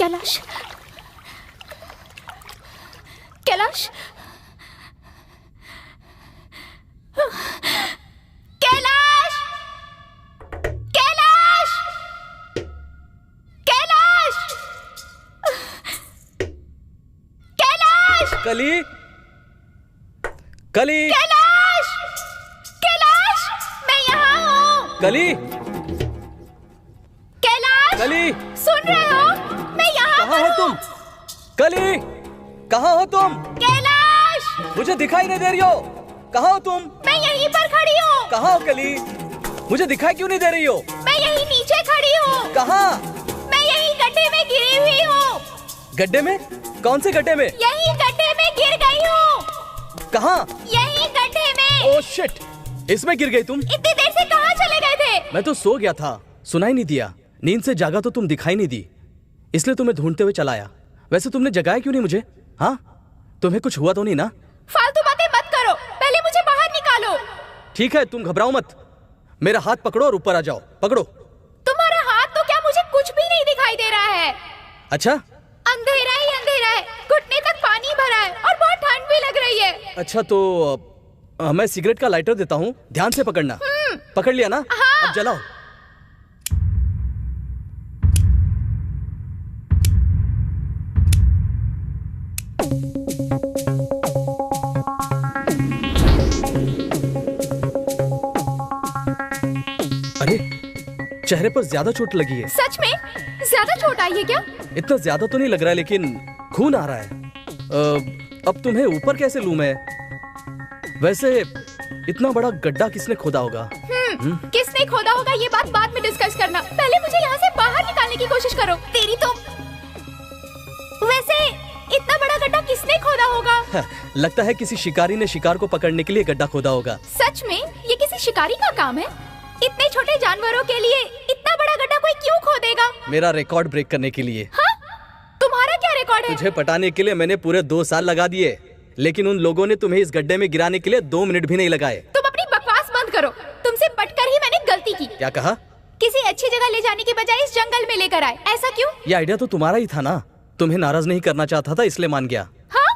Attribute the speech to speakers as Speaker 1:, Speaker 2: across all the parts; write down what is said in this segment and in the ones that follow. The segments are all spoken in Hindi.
Speaker 1: कैलाश, कैलाश, कैलाश, कैलाश, कैलाश, कैलाश,
Speaker 2: कली, कली,
Speaker 1: कैलाश, कैलाश, मैं यहाँ हूँ।
Speaker 2: कली,
Speaker 1: कैलाश,
Speaker 2: कली,
Speaker 1: सुन रहे हो? मैं यहाँ
Speaker 2: कहाँ हो तुम? कली, कहाँ हो तुम?
Speaker 1: कैलाश,
Speaker 2: मुझे दिखाई नहीं दे रही हो। कहाँ हो तुम?
Speaker 1: मैं यहीं पर खड़ी हूँ।
Speaker 2: कहाँ हो कली? मुझे दिखाई क्यों नहीं दे रही हो?
Speaker 1: मैं यहीं नीचे खड़ी हूँ।
Speaker 2: कहाँ?
Speaker 1: मैं यहीं गड्ढे में गिरी हुई हूँ।
Speaker 2: गड्ढे में? कौन से गड्ढे में?
Speaker 1: यहीं गड्ढे में गिर गई हूँ।
Speaker 2: कहाँ?
Speaker 1: यहीं गड्ढे में।
Speaker 2: Oh shit! इसमें गिर गई तुम?
Speaker 1: इतनी देर से कहाँ चले गए थे?
Speaker 2: मैं तो सो गया था, सुनाई नहीं दिया। नींद से जागा तो तुम दिखाई नहीं दी, इसलिए तुम्हें ढूंढते हुए चला आया। वैसे तुमने जगाया क्यों नहीं मुझे? हाँ, तुम्हें कुछ हुआ तो नहीं ना?
Speaker 1: फालतू बातें मत करो, पहले मुझे बाहर निकालो।
Speaker 2: ठीक है, तुम घबराओ मत। मेरा हाथ पकड़ो और ऊपर आ जाओ। पकड़ो।
Speaker 1: तुम्हारा हाथ तो क्या, मुझे कुछ भी नहीं दिखाई दे रहा है।
Speaker 2: अच्छा,
Speaker 1: अंधेरा ही अंधेरा है, घुटने तक पानी भरा है और बहुत ठंड भी लग रही है।
Speaker 2: अच्छा तो मैं सिगरेट का लाइटर देता हूँ, ध्यान से पकड़ना। पकड़ लिया ना?
Speaker 1: हाँ।
Speaker 2: अब जलाओ। अरे, चेहरे पर ज्यादा चोट लगी है।
Speaker 1: सच में? ज्यादा चोट आई है क्या?
Speaker 2: इतना ज्यादा तो नहीं लग रहा है, लेकिन खून आ रहा है। अब तुम्हें ऊपर कैसे लूं मैं? वैसे इतना बड़ा गड्ढा किसने खोदा होगा?
Speaker 1: किसने खोदा होगा ये बात बाद में डिस्कस करना, पहले मुझे यहाँ से बाहर निकालने की कोशिश करो। तेरी तो वैसे इतना बड़ा गड्ढा किसने खोदा होगा?
Speaker 2: लगता है किसी शिकारी ने शिकार को पकड़ने के लिए गड्ढा खोदा होगा।
Speaker 1: सच में ये किसी शिकारी का काम है? इतने छोटे जानवरों के लिए इतना बड़ा गड्ढा कोई क्यों खोदेगा?
Speaker 2: मेरा रिकॉर्ड ब्रेक करने के लिए।
Speaker 1: हाँ? तुम्हारा क्या रिकॉर्ड है?
Speaker 2: तुझे पटाने के लिए मैंने पूरे 2 साल लगा दिए, लेकिन उन लोगों ने तुम्हें इस गड्ढे में गिराने के लिए 2 मिनट भी नहीं लगाए।
Speaker 1: तुम अपनी बकवास बंद करो, तुमसे पटकर ही मैंने गलती की।
Speaker 2: क्या कहा?
Speaker 1: किसी अच्छी जगह ले जाने की बजाय इस जंगल में लेकर आए, ऐसा क्यों?
Speaker 2: ये आइडिया तो तुम्हारा ही था ना, तुम्हें नाराज नहीं करना चाहता था इसलिए मान गया।
Speaker 1: हाँ?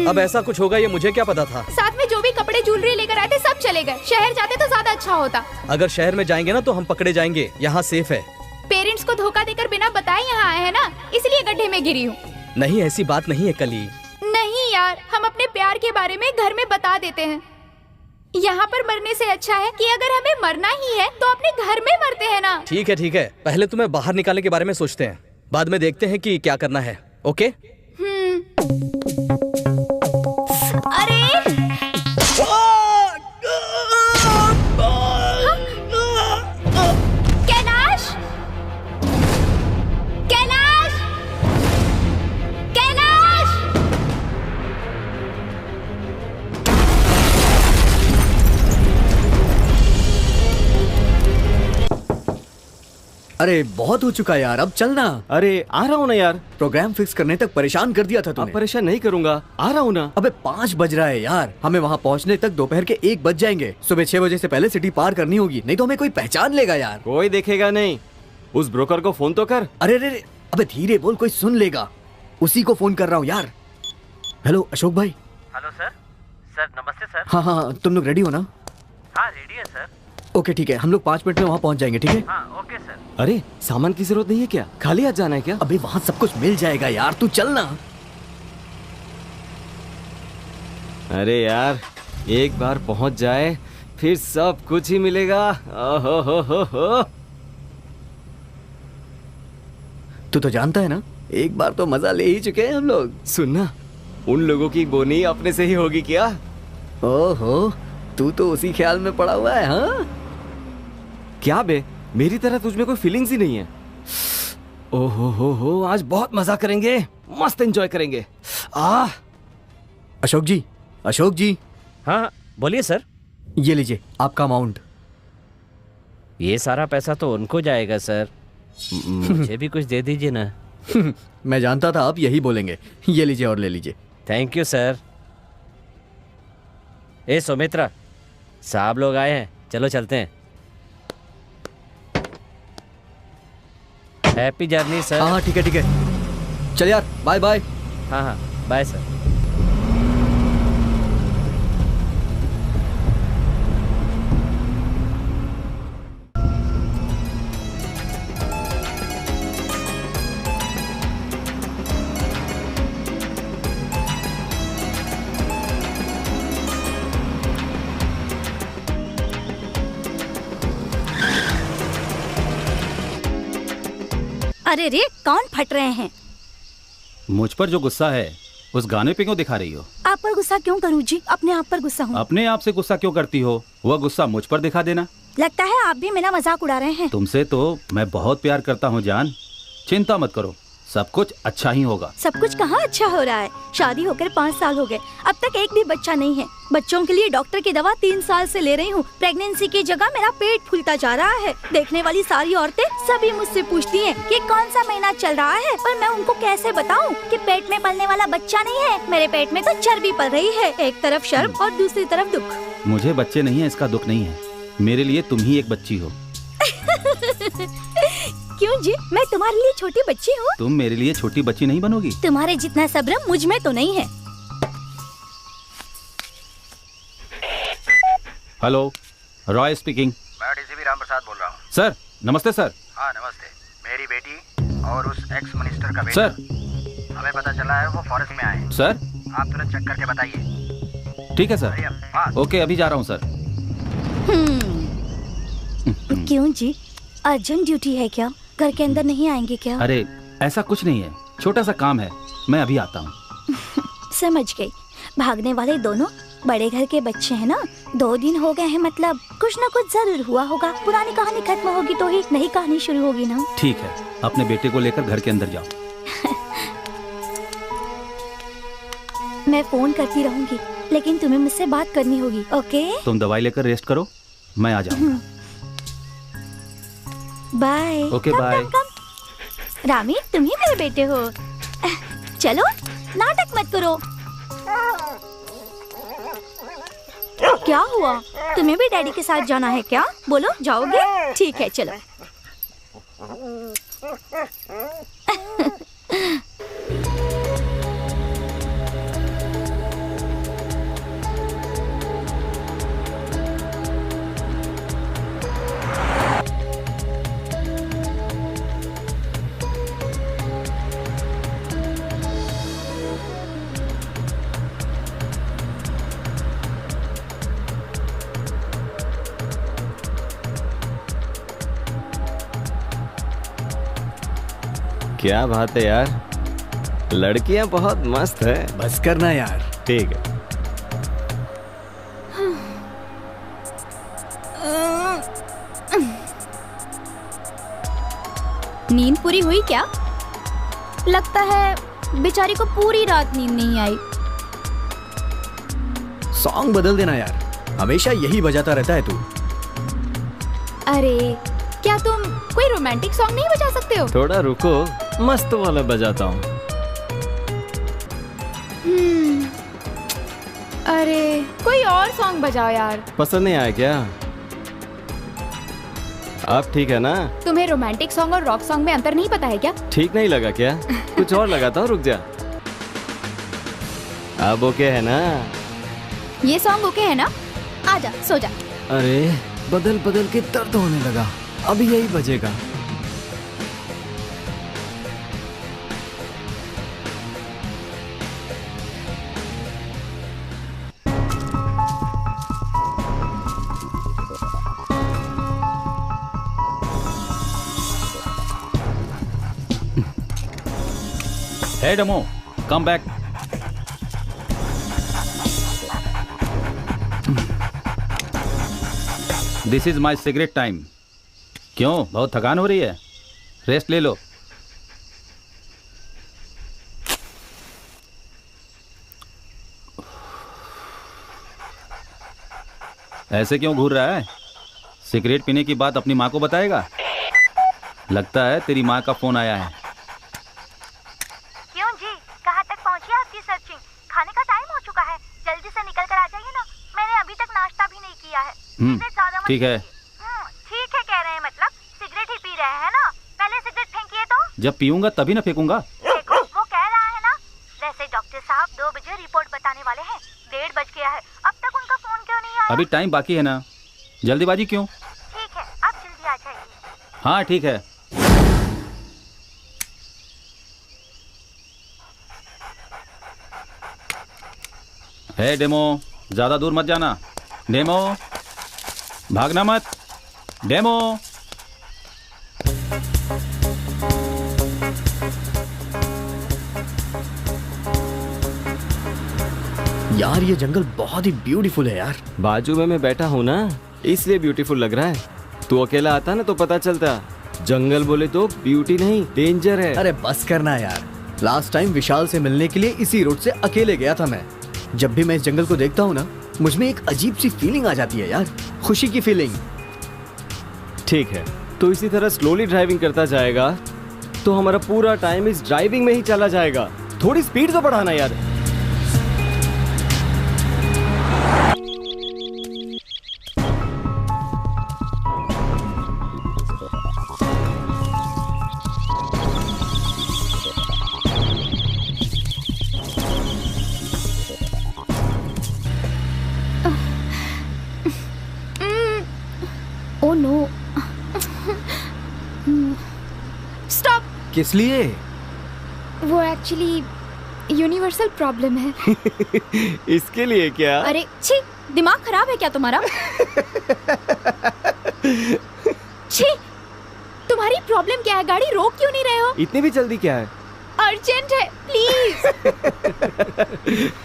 Speaker 2: अब ऐसा कुछ होगा ये मुझे क्या पता था।
Speaker 1: साथ में जो भी कपड़े ज्वेलरी लेकर आए थे सब चले गए। शहर जाते तो ज्यादा अच्छा होता।
Speaker 2: अगर शहर में जाएंगे ना तो हम पकड़े जाएंगे, यहाँ सेफ है।
Speaker 1: पेरेंट्स को धोखा देकर बिना बताए यहाँ आए हैं ना, इसलिए गड्ढे में गिरी हूँ।
Speaker 2: नहीं, ऐसी बात नहीं है कली।
Speaker 1: नहीं यार, हम अपने प्यार के बारे में घर में बता देते हैं। यहाँ पर मरने से अच्छा है कि अगर हमें मरना ही है तो अपने घर में मरते हैं ना।
Speaker 2: ठीक है, पहले तुम्हें बाहर निकालने के बारे में सोचते हैं, बाद में देखते हैं कि क्या करना है। ओके?
Speaker 1: अरे कैलाश, कैलाश, कैलाश!
Speaker 3: अरे बहुत हो चुका यार, अब चलना।
Speaker 4: अरे आ रहा हूँ ना यार।
Speaker 3: प्रोग्राम फिक्स करने तक परेशान कर दिया था
Speaker 4: अब
Speaker 3: तूने।
Speaker 4: परेशान नहीं करूंगा, आ रहा हूँ ना।
Speaker 3: अबे 5 बज रहा है यार, हमें वहाँ पहुँचने तक दोपहर के 1 बज जाएंगे। सुबह 6 बजे से पहले सिटी पार करनी होगी, नहीं तो हमें कोई पहचान लेगा यार।
Speaker 4: कोई देखेगा नहीं, उस ब्रोकर को फोन तो कर।
Speaker 3: अरे अबे धीरे बोल, कोई सुन लेगा। उसी को फोन कर रहा हूँ यार। हेलो अशोक भाई।
Speaker 5: Hello sir. सर नमस्ते सर।
Speaker 3: हाँ, तुम लोग रेडी हो ना?
Speaker 5: हाँ रेडी है सर।
Speaker 3: ओके ठीक है, हम लोग 5 मिनट में वहाँ पहुँच जाएंगे, ठीक है?
Speaker 5: हाँ ओके सर।
Speaker 4: अरे सामान की जरूरत नहीं है क्या? खाली हाथ जाना है क्या?
Speaker 3: अबे वहाँ सब कुछ मिल जाएगा यार, तू चल ना।
Speaker 4: अरे यार, एक बार पहुंच जाए फिर सब कुछ ही मिलेगा। ओहो।
Speaker 3: तू तो जानता है ना, एक बार तो मजा ले ही चुके हैं हम लोग।
Speaker 4: सुनना, उन लोगों की बोनी अपने से ही होगी क्या?
Speaker 3: ओहो, तू तो उसी ख्याल में पड़ा हुआ है। हाँ
Speaker 4: क्या बे, मेरी तरह तुझ में कोई फीलिंग्स ही नहीं है। ओहो, आज बहुत मजा करेंगे, मस्त एंजॉय करेंगे।
Speaker 3: अशोक जी।
Speaker 5: हाँ बोलिए सर।
Speaker 3: ये लीजिए आपका अमाउंट।
Speaker 5: ये सारा पैसा तो उनको जाएगा सर, मुझे भी कुछ दे दीजिए ना।
Speaker 3: मैं जानता था आप यही बोलेंगे। ये लीजिए और ले लीजिए।
Speaker 5: Thank you sir. ए सुमित्रा, साहब लोग आए हैं, चलो चलते हैं। Happy journey sir.
Speaker 3: हाँ हाँ ठीक है ठीक है, चल यार, बाय बाय।
Speaker 5: हाँ हाँ बाय सर।
Speaker 6: अरे रे, कौन फट रहे हैं?
Speaker 7: मुझ पर जो गुस्सा है उस गाने पे क्यों दिखा रही हो?
Speaker 6: आप पर गुस्सा क्यों करूं जी? अपने आप पर गुस्सा हूँ।
Speaker 7: अपने आप से गुस्सा क्यों करती हो? वह गुस्सा मुझ पर दिखा देना।
Speaker 6: लगता है आप भी मेरा मजाक उड़ा रहे हैं।
Speaker 7: तुमसे तो मैं बहुत प्यार करता हूँ जान, चिंता मत करो, सब कुछ अच्छा ही होगा।
Speaker 6: सब कुछ कहाँ अच्छा हो रहा है? शादी होकर 5 साल हो गए, अब तक एक भी बच्चा नहीं है। बच्चों के लिए डॉक्टर की दवा 3 साल से ले रही हूँ। प्रेगनेंसी की जगह मेरा पेट फूलता जा रहा है। देखने वाली सारी औरतें सभी मुझसे पूछती हैं कि कौन सा महीना चल रहा है, पर मैं उनको कैसे बताऊँ कि पेट में पलने वाला बच्चा नहीं है, मेरे पेट में तो चर्बी पल रही है। एक तरफ शर्म और दूसरी तरफ दुख।
Speaker 7: मुझे बच्चे नहीं है इसका दुख नहीं है, मेरे लिए तुम ही एक बच्ची हो।
Speaker 6: क्यों जी, मैं तुम्हारे लिए छोटी बच्ची हूँ?
Speaker 7: तुम मेरे लिए छोटी बच्ची नहीं बनोगी।
Speaker 6: तुम्हारे जितना सब्र मुझ में तो नहीं है।
Speaker 7: Hello, Roy speaking.
Speaker 8: मैं डीसीपी राम प्रसाद बोल रहा हूँ।
Speaker 7: सर नमस्ते सर।
Speaker 8: हाँ नमस्ते। मेरी बेटी और उस एक्स मिनिस्टर का बेटा,
Speaker 7: सर
Speaker 8: हमें पता चला है वो फॉरेस्ट में आए।
Speaker 7: सर
Speaker 8: आप तुरंत चेक करके बताइए।
Speaker 7: ठीक है सर।
Speaker 8: भैया, हाँ।
Speaker 7: ओके अभी जा रहा हूँ सर।
Speaker 6: क्यों जी, अर्जेंट ड्यूटी है क्या? घर के अंदर नहीं आएंगे क्या?
Speaker 7: अरे ऐसा कुछ नहीं है, छोटा सा काम है, मैं अभी आता हूँ।
Speaker 6: समझ गई। भागने वाले दोनों बड़े घर के बच्चे हैं ना। 2 दिन हो गए हैं, मतलब कुछ ना कुछ जरूर हुआ होगा। पुरानी कहानी खत्म होगी तो ही नई कहानी शुरू होगी ना।
Speaker 7: ठीक है, अपने बेटे को लेकर घर के अंदर जाओ।
Speaker 6: मैं फोन करती रहूंगी, लेकिन तुम्हें मुझसे बात करनी होगी। ओके,
Speaker 7: तुम दवाई लेकर रेस्ट करो, मैं आ जाऊंगा।
Speaker 6: बाय।
Speaker 7: ओके,
Speaker 6: कम,
Speaker 7: बाय।
Speaker 6: कम, कम। रामी, तुम ही मेरे बेटे हो। चलो, नाटक मत करो। क्या हुआ? तुम्हें भी डैडी के साथ जाना है क्या? बोलो, जाओगे? ठीक है, चलो।
Speaker 4: क्या बात है यार, लड़कियां बहुत मस्त है।
Speaker 3: बस करना यार।
Speaker 4: ठीक है।
Speaker 1: नींद पूरी हुई क्या? लगता है बेचारी को पूरी रात नींद नहीं आई।
Speaker 3: सॉन्ग बदल देना यार, हमेशा यही बजाता रहता है तू।
Speaker 1: अरे क्या तुम कोई रोमांटिक सॉन्ग नहीं बजा सकते हो?
Speaker 4: थोड़ा रुको, मस्त वाला बजाता हूँ।
Speaker 1: अरे कोई और सॉन्ग बजाओ यार।
Speaker 4: पसंद नहीं आया क्या? अब ठीक है ना?
Speaker 1: तुम्हें रोमांटिक सॉन्ग और रॉक सॉन्ग में अंतर नहीं पता है क्या?
Speaker 4: ठीक नहीं लगा क्या? कुछ और लगाता हूँ, रुक जा। अब ओके है ना?
Speaker 1: ये सॉन्ग ओके है ना? आजा, सो जा।
Speaker 3: अरे बदल बदल के दर्द होने लगा, अभी यही बजेगा।
Speaker 7: Hey Damo, come back. This is my cigarette time. क्यों, बहुत थकान हो रही है? रेस्ट ले लो। ऐसे क्यों घूर रहा है? सिगरेट पीने की बात अपनी माँ को बताएगा? लगता है तेरी माँ का फोन आया है।
Speaker 6: क्यों जी, कहाँ तक पहुँची आपकी सर्चिंग? खाने का टाइम हो चुका है, जल्दी से निकल कर आ जाइए ना। मैंने अभी तक नाश्ता भी नहीं किया है। सिगरेट ज़्यादा मत
Speaker 7: ठीक है।
Speaker 6: ठीक है कह रहे हैं, मतलब सिगरेट ही पी रहे हैं ना? पहले सिगरेट फेंकिए तो।
Speaker 7: जब पीऊंगा तभी ना फेंकूंगा।
Speaker 6: देखो वो कह रहा है ना। वैसे डॉक्टर साहब 2 बजे रिपोर्ट बताने वाले हैं। 1:30 बज गया है, अब तक उनका फोन क्यों नहीं आया?
Speaker 7: अभी टाइम बाकी है ना, जल्दीबाजी क्यों?
Speaker 6: ठीक है, आप जल्दी आ जाइए।
Speaker 7: हाँ ठीक है। हे डेमो, ज्यादा दूर मत जाना। डेमो, भागना मत। डेमो।
Speaker 3: यार ये जंगल बहुत ही ब्यूटीफुल है यार।
Speaker 4: बाजू में मैं बैठा हूँ ना, इसलिए ब्यूटीफुल लग रहा है। तू अकेला आता ना तो पता चलता। जंगल बोले तो ब्यूटी नहीं, डेंजर है।
Speaker 3: अरे बस करना यार। लास्ट टाइम विशाल से मिलने के लिए इसी रोड से अकेले गया था मैं। जब भी मैं इस जंगल को देखता हूँ ना, मुझमें एक अजीब सी फीलिंग आ जाती है यार, खुशी की फीलिंग।
Speaker 4: ठीक है, तो इसी तरह स्लोली ड्राइविंग करता जाएगा तो हमारा पूरा टाइम इस ड्राइविंग में ही चला जाएगा। थोड़ी स्पीड तो बढ़ाना यार।
Speaker 1: Oh no. स्टॉप।
Speaker 3: किस लिए?
Speaker 1: वो एक्चुअली यूनिवर्सल प्रॉब्लम है।
Speaker 4: इसके लिए क्या?
Speaker 1: अरे छी, दिमाग खराब है क्या तुम्हारा? छी, तुम्हारी प्रॉब्लम क्या है? गाड़ी रोक क्यों नहीं रहे हो?
Speaker 4: इतनी भी जल्दी क्या है?
Speaker 1: अर्जेंट है, प्लीज।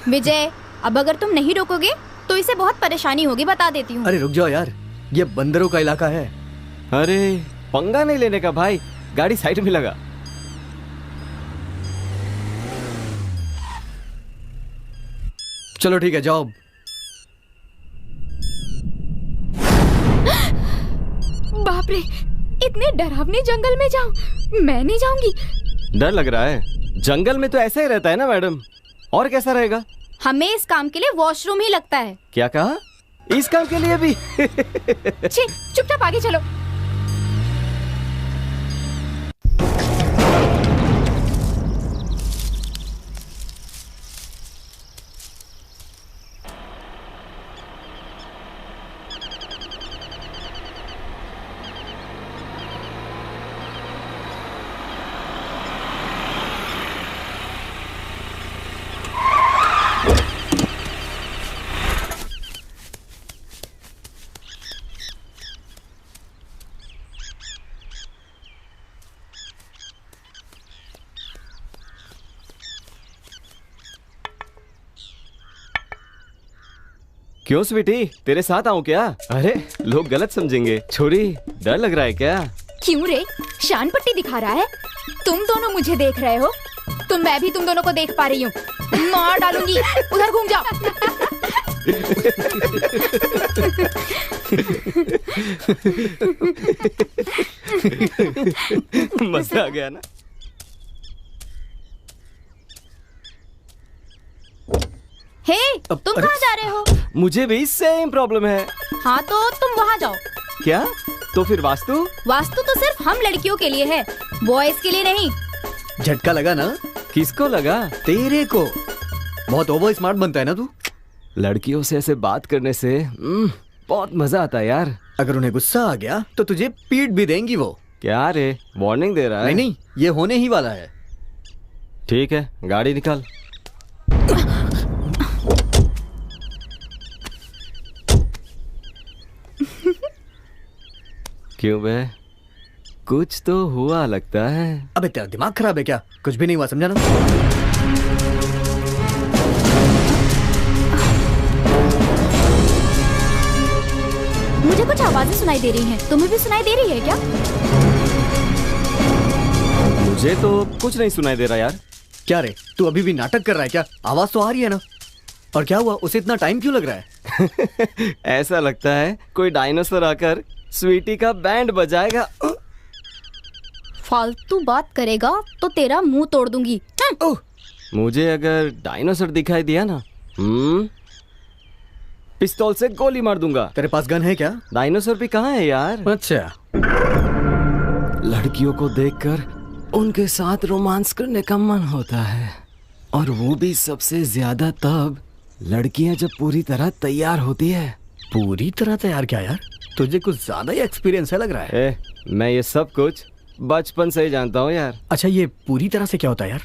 Speaker 1: विजय, अब अगर तुम नहीं रोकोगे तो इसे बहुत परेशानी होगी, बता देती हूँ।
Speaker 3: अरे रुक जाओ यार, ये बंदरों का इलाका है।
Speaker 4: अरे पंगा नहीं लेने का भाई, गाड़ी साइड में लगा।
Speaker 3: चलो ठीक है, जाओ।
Speaker 1: बाप रे, इतने डरावने जंगल में जाऊं? मैं नहीं जाऊंगी।
Speaker 4: डर लग रहा है? जंगल में तो ऐसा ही रहता है ना मैडम, और कैसा रहेगा?
Speaker 1: हमें इस काम के लिए वॉशरूम ही लगता है।
Speaker 4: क्या कहा? इस काम के लिए भी?
Speaker 1: छी, चुपचाप आगे चलो।
Speaker 4: क्यों स्वीटी, तेरे साथ आऊं क्या? अरे लोग गलत समझेंगे। छोरी, डर लग रहा है क्या?
Speaker 1: क्यों रे, शान पट्टी दिखा रहा है? तुम दोनों मुझे देख रहे हो तो मैं भी तुम दोनों को देख पा रही हूँ। मार डालूंगी, उधर घूम जाओ।
Speaker 4: मजा आ गया ना?
Speaker 1: हे, तुम कहाँ जा रहे हो?
Speaker 4: मुझे भी सेम प्रॉब्लम है।
Speaker 1: हाँ तो तुम वहाँ जाओ।
Speaker 4: क्या? तो फिर वास्तु?
Speaker 1: वास्तु तो सिर्फ हम लड़कियों के लिए है, बॉयज के लिए नहीं।
Speaker 3: झटका लगा ना?
Speaker 4: किसको लगा?
Speaker 3: तेरे को। बहुत ओवर स्मार्ट बनता है ना तू।
Speaker 4: लड़कियों से ऐसे बात करने से बहुत मजा आता है यार।
Speaker 3: अगर उन्हें गुस्सा आ गया तो तुझे पीट भी देंगी वो।
Speaker 4: क्या रे, वार्निंग दे रहा है?
Speaker 3: नहीं नहीं, ये होने ही वाला है।
Speaker 4: ठीक है, गाड़ी निकाल। क्यों बे, कुछ तो हुआ लगता है।
Speaker 3: अबे तेरा दिमाग खराब है क्या? कुछ भी नहीं हुआ, समझा ना?
Speaker 1: मुझे कुछ आवाजें सुनाई दे रही हैं, तुम्हें भी सुनाई दे रही है क्या?
Speaker 4: मुझे तो कुछ नहीं सुनाई दे रहा यार।
Speaker 3: क्या रे, तू अभी भी नाटक कर रहा है क्या? आवाज तो आ रही है ना। और क्या हुआ, उसे इतना टाइम क्यों लग रहा है?
Speaker 4: ऐसा लगता है कोई डायनासोर आकर स्वीटी का बैंड बजाएगा।
Speaker 1: फालतू बात करेगा तो तेरा मुंह तोड़ दूंगी।
Speaker 4: मुझे अगर डायनासोर दिखाई दिया ना, पिस्तौल से गोली मार दूंगा।
Speaker 3: तेरे पास गन है क्या?
Speaker 4: डायनासोर भी कहाँ है यार?
Speaker 3: अच्छा,
Speaker 4: लड़कियों को देखकर उनके साथ रोमांस करने का मन होता है, और वो भी सबसे ज्यादा तब लड़कियां जब पूरी तरह तैयार होती है।
Speaker 3: पूरी तरह तैयार क्या यार? तुझे कुछ ज्यादा ही एक्सपीरियंस है लग रहा है।
Speaker 4: मैं ये सब कुछ बचपन से ही जानता हूँ यार।
Speaker 3: अच्छा, ये पूरी तरह से क्या होता है यार?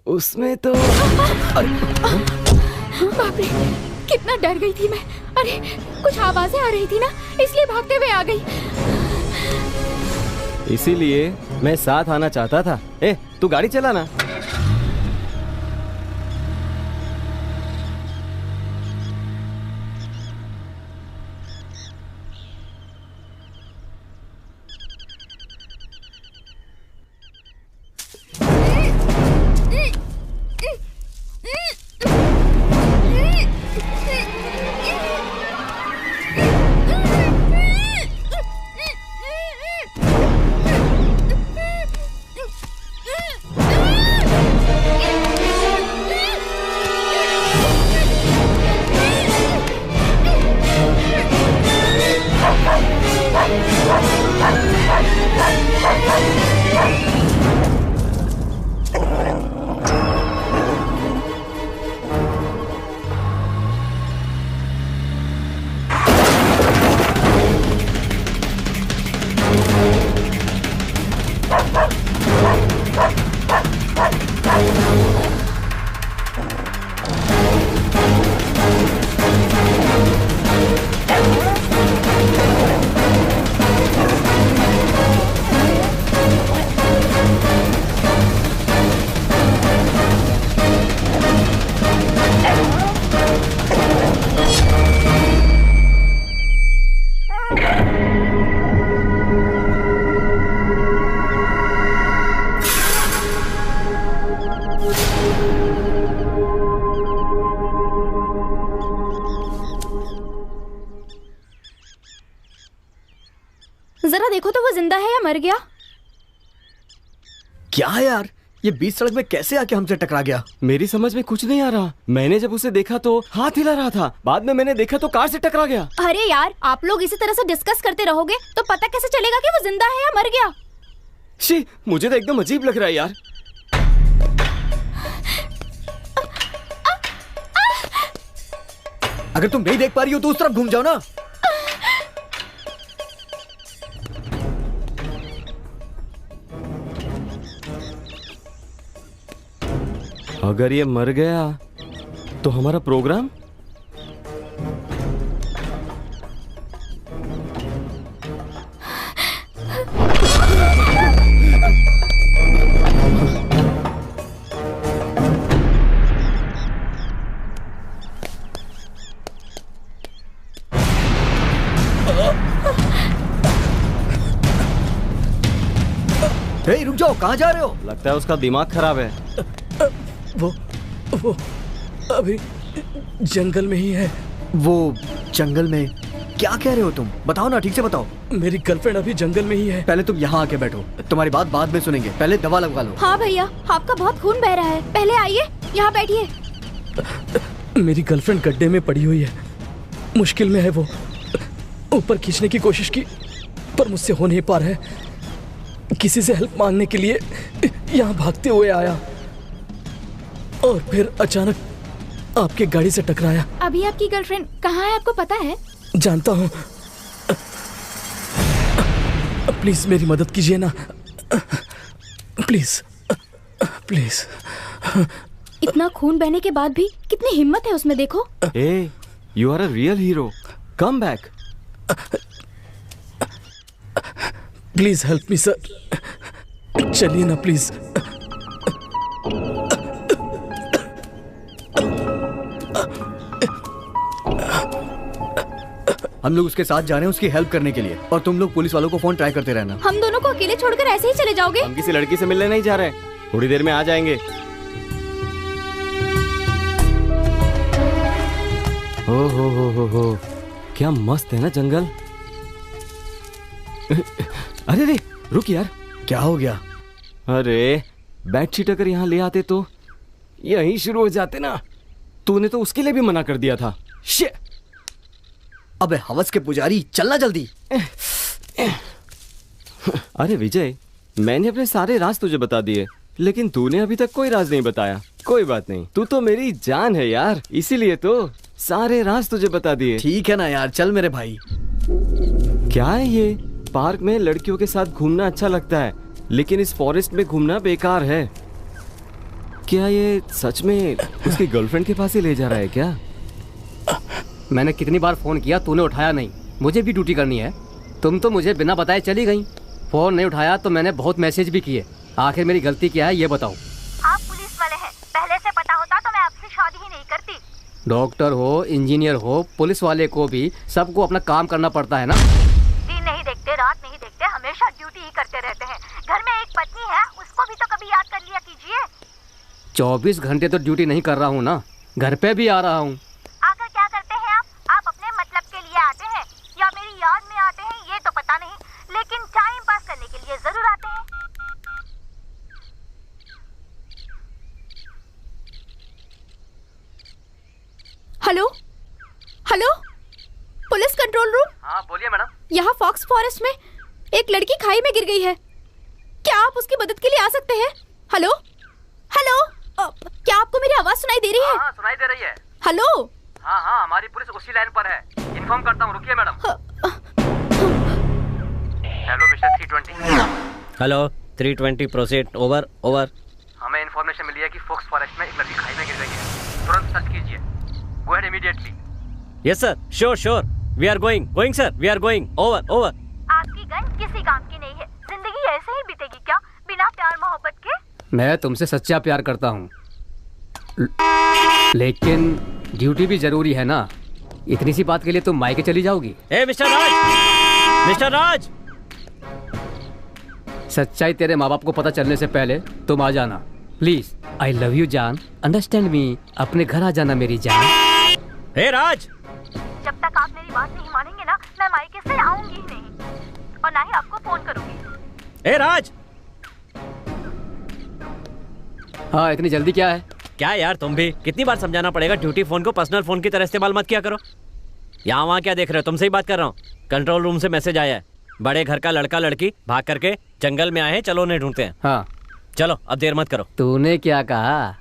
Speaker 4: उसमें तो
Speaker 1: बाप रे, कितना डर गई थी मैं। अरे कुछ आवाजें आ रही थी ना, इसलिए भागते हुए आ गई।
Speaker 4: इसीलिए मैं साथ आना चाहता था। तू गाड़ी चला ना।
Speaker 6: जरा देखो तो वो जिंदा है या मर गया।
Speaker 3: क्या है यार, ये बीच सड़क में कैसे आके हमसे टकरा गया?
Speaker 4: मेरी समझ में कुछ नहीं आ रहा। मैंने जब उसे देखा तो हाथ हिला रहा था, बाद में मैंने देखा तो कार से टकरा गया।
Speaker 6: अरे यार, आप लोग इसी तरह से डिस्कस करते रहोगे तो पता कैसे चलेगा कि वो जिंदा है या मर गया?
Speaker 4: शी, मुझे तो एकदम अजीब लग रहा है यार।
Speaker 3: अगर तुम नहीं देख पा रही हो तो उस तरफ घूम जाओ ना।
Speaker 4: अगर ये मर गया तो हमारा प्रोग्राम?
Speaker 3: हे, रुक जाओ, कहाँ जा रहे हो?
Speaker 4: लगता है उसका दिमाग खराब है।
Speaker 2: वो अभी जंगल में ही है।
Speaker 3: वो जंगल में? क्या कह रहे हो तुम? बताओ ना, ठीक से बताओ।
Speaker 2: मेरी गर्लफ्रेंड अभी जंगल में ही है।
Speaker 3: पहले तुम यहाँ आके बैठो, तुम्हारी बात बाद में सुनेंगे, पहले दवा लगवा लो।
Speaker 6: हाँ भैया, आपका बहुत खून बह रहा है, पहले आइए यहाँ बैठिए।
Speaker 2: मेरी गर्लफ्रेंड गड्ढे में पड़ी हुई है, मुश्किल में है। वो ऊपर खींचने की कोशिश की पर मुझसे हो नहीं पा रहा है। किसी से हेल्प मांगने के लिए यहाँ भागते हुए आया और फिर अचानक आपके गाड़ी से टकराया।
Speaker 1: अभी आपकी गर्लफ्रेंड कहाँ है, आपको पता है?
Speaker 2: जानता हूँ। प्लीज मेरी मदद कीजिए ना, प्लीज प्लीज।
Speaker 6: इतना खून बहने के बाद भी कितनी हिम्मत है उसमें, देखो।
Speaker 4: ए, you are a real hero, come back.
Speaker 2: Please help me sir, चलिए ना प्लीज।
Speaker 3: हम लोग उसके साथ जा रहे हैं उसकी हेल्प करने के लिए, और तुम लोग पुलिस वालों को फोन ट्राई करते रहना।
Speaker 6: हम दोनों को अकेले छोड़कर ऐसे ही चले जाओगे?
Speaker 4: हम किसी लड़की से मिलने नहीं जा रहे, थोड़ी देर में आ जाएंगे। हो, क्या मस्त है ना जंगल। अरे रे, रुक यार।
Speaker 3: क्या हो गया?
Speaker 4: अरे बेडशीट अगर यहाँ ले आते तो यहीं शुरू हो जाते ना। तूने तो उसके लिए भी मना कर दिया था। शिट।
Speaker 3: अबे हवस के पुजारी, चलना जल्दी।
Speaker 4: अरे विजय, मैंने अपने सारे राज तुझे बता दिए, लेकिन तूने अभी तक कोई राज नहीं बताया। कोई बात नहीं, तू तो मेरी जान है यार, इसीलिए तो सारे राज तुझे बता दिए।
Speaker 3: ठीक है ना यार, चल मेरे भाई।
Speaker 4: क्या है ये? पार्क में लड़कियों के साथ घूमना अच्छा लगता है, लेकिन इस फॉरेस्ट में घूमना बेकार है। क्या ये सच में उसकी गर्लफ्रेंड के पास ही ले जा रहा है क्या?
Speaker 9: मैंने कितनी बार फोन किया, तूने उठाया नहीं। मुझे भी ड्यूटी करनी है, तुम तो मुझे बिना बताए चली गई। फोन नहीं उठाया तो मैंने बहुत मैसेज भी किए। आखिर मेरी गलती क्या है ये बताओ।
Speaker 6: आप पुलिस वाले हैं, पहले से पता होता तो मैं आपसे शादी ही नहीं करती।
Speaker 9: डॉक्टर हो, इंजीनियर हो, पुलिस वाले को भी सबको अपना काम करना पड़ता है ना।
Speaker 6: दिन नहीं देखते, रात नहीं देखते, हमेशा ड्यूटी ही करते रहते हैं। घर में एक पत्नी है, उसको भी तो कभी याद कर लिया कीजिए।
Speaker 9: 24 घंटे तो ड्यूटी नहीं कर रहा हूँ ना, घर पे भी आ रहा हूँ।
Speaker 6: आकर क्या करते हैं आप अपने मतलब के लिए आते हैं या मेरी याद में आते हैं ये तो पता नहीं, लेकिन टाइम पास करने के लिए जरूर आते हैं।
Speaker 1: Hello hello, police control room.
Speaker 9: हाँ बोलिए मैडम।
Speaker 1: यहाँ फॉक्स फॉरेस्ट में एक लड़की खाई में गिर गई है, क्या आप उसकी मदद के लिए आ सकते हैं? हेलो हेलो, क्या आपको मेरी आवाज सुनाई दे रही है?
Speaker 9: हाँ सुनाई दे रही है।
Speaker 1: हेलो।
Speaker 9: हाँ हाँ, हमारी पुलिस उसी लाइन पर है, इन्फॉर्म करता हूँ, रुकिए madam. Hello mister 320।
Speaker 5: Hello 320, proceed. Over over.
Speaker 9: हमें इन्फॉर्मेशन मिली है कि फॉक्स फॉरेस्ट में एक लड़की खाई में गिर गई है, तुरंत सर्च कीजिए। Go ahead immediately.
Speaker 5: Yes sir, sure sure, we are going sir, we are going. Over over.
Speaker 6: आपकी गन किसी काम की नहीं है, जिंदगी ऐसे ही बीतेगी क्या बिना प्यार मोहब्बत के?
Speaker 9: मैं तुमसे सच्चा प्यार करता हूँ, लेकिन ड्यूटी भी जरूरी है ना। इतनी सी बात के लिए तुम मायके चली जाओगी?
Speaker 5: ए मिस्टर राज, मिस्टर राज।
Speaker 9: सच्चाई तेरे माँ बाप को पता चलने से पहले तुम आ जाना प्लीज। आई लव यू जान, अंडरस्टैंड मी। अपने घर आ जाना मेरी जान।
Speaker 5: हे राज,
Speaker 6: जब तक आप मेरी बात नहीं मानेंगे ना, मैं मायके से आऊंगी ही नहीं और ना ही आपको फोन करूंगी।
Speaker 5: हे राज।
Speaker 9: हाँ इतनी जल्दी क्या है?
Speaker 5: क्या यार, तुम भी कितनी बार समझाना पड़ेगा, ड्यूटी फोन को पर्सनल फोन की तरह इस्तेमाल मत किया करो। यहाँ वहाँ क्या देख रहे हो, तुमसे ही बात कर रहा हूँ। कंट्रोल रूम से मैसेज आया है, बड़े घर का लड़का लड़की भाग करके जंगल में आए हैं, चलो उन्हें ढूंढते हैं।
Speaker 9: हाँ
Speaker 5: चलो अब देर मत करो।
Speaker 9: तूने क्या कहा?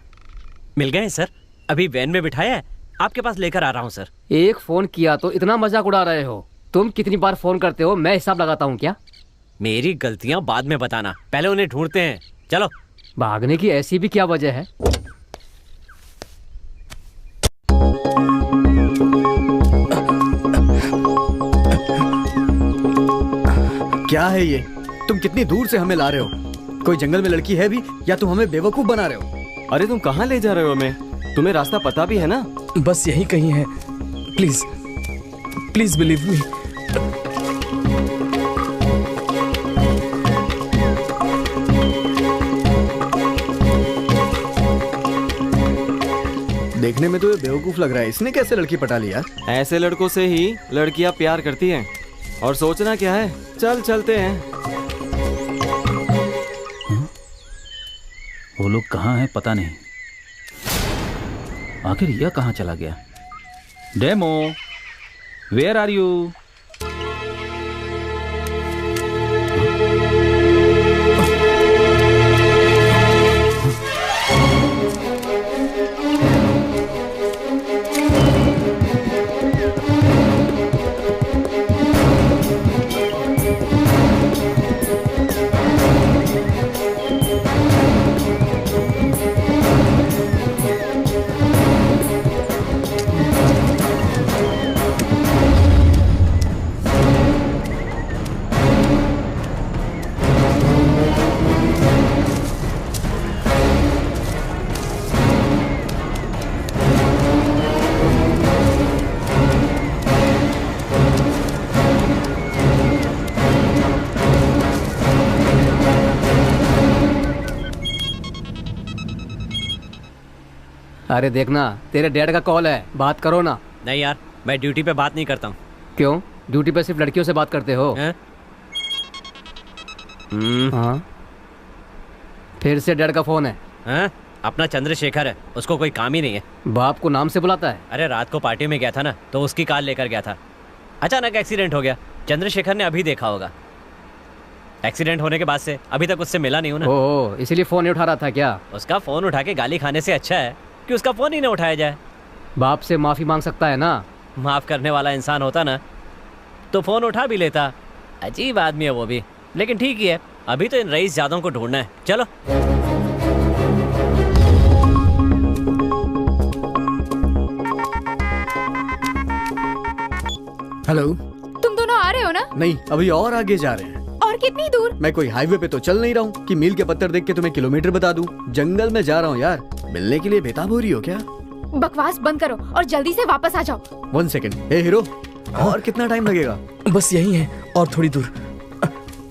Speaker 5: मिल गए सर, अभी वैन में बिठाया है, आपके पास लेकर आ रहा हूँ सर।
Speaker 9: एक फोन किया तो इतना मजाक उड़ा रहे हो? तुम कितनी बार फोन करते हो, मैं हिसाब लगाता हूँ क्या?
Speaker 5: मेरी गलतियां बाद में बताना, पहले उन्हें ढूंढते हैं। चलो।
Speaker 9: भागने की ऐसी भी क्या वजह है?
Speaker 3: क्या है ये? तुम कितनी दूर से हमें ला रहे हो? कोई जंगल में लड़की है भी या तुम हमें बेवकूफ बना रहे हो?
Speaker 4: अरे तुम कहाँ ले जा रहे हो हमें? तुम्हें रास्ता पता भी है ना?
Speaker 2: बस यही कहीं है, प्लीज प्लीज बिलीव मी।
Speaker 3: देखने में तो ये बेवकूफ लग रहा है, इसने कैसे लड़की पटा लिया?
Speaker 4: ऐसे लड़कों से ही लड़कियां प्यार करती हैं। और सोचना क्या है, चल चलते हैं।
Speaker 7: वो लोग कहाँ हैं पता नहीं। आखिर यह कहाँ चला गया? Demo, where are you?
Speaker 9: अरे देखना, तेरे डैड का कॉल है, बात करो ना।
Speaker 5: नहीं यार, मैं ड्यूटी पे बात नहीं करता हूँ।
Speaker 9: क्यों? ड्यूटी पे सिर्फ लड़कियों से बात करते हो? हाँ, फिर से डैड का फोन है।
Speaker 5: हाँ? अपना चंद्रशेखर है, उसको कोई काम ही नहीं है।
Speaker 9: बाप को नाम से बुलाता है।
Speaker 5: अरे रात को पार्टी में गया था ना, तो उसकी कार लेकर गया था, अचानक एक्सीडेंट हो गया। चंद्रशेखर ने अभी देखा होगा। एक्सीडेंट होने के बाद से अभी तक उससे मिला नहीं हूँ ना।
Speaker 9: ओह, इसीलिए फोन नहीं उठा रहा था क्या?
Speaker 5: उसका फोन उठा के गाली खाने से अच्छा है कि उसका फोन ही ना उठाया जाए।
Speaker 9: बाप से माफी मांग सकता है ना।
Speaker 5: माफ करने वाला इंसान होता ना तो फोन उठा भी लेता। अजीब आदमी है वो भी, लेकिन ठीक ही है। अभी तो इन रईस जादों को ढूंढना है। चलो।
Speaker 3: हेलो।
Speaker 1: तुम दोनों आ रहे हो ना?
Speaker 3: नहीं, अभी और आगे जा रहे हैं।
Speaker 1: और कितनी दूर?
Speaker 3: मैं कोई हाईवे पे तो चल नहीं रहा हूँ कि मील के पत्थर देख के तुम्हें किलोमीटर बता दूं। जंगल में जा रहा हूँ यार। मिलने के लिए बेताब हो रही हो क्या?
Speaker 1: बकवास बंद करो और जल्दी से वापस आ जाओ।
Speaker 3: 1 सेकंड। हे हीरो, और कितना टाइम लगेगा?
Speaker 2: बस यही है और थोड़ी दूर।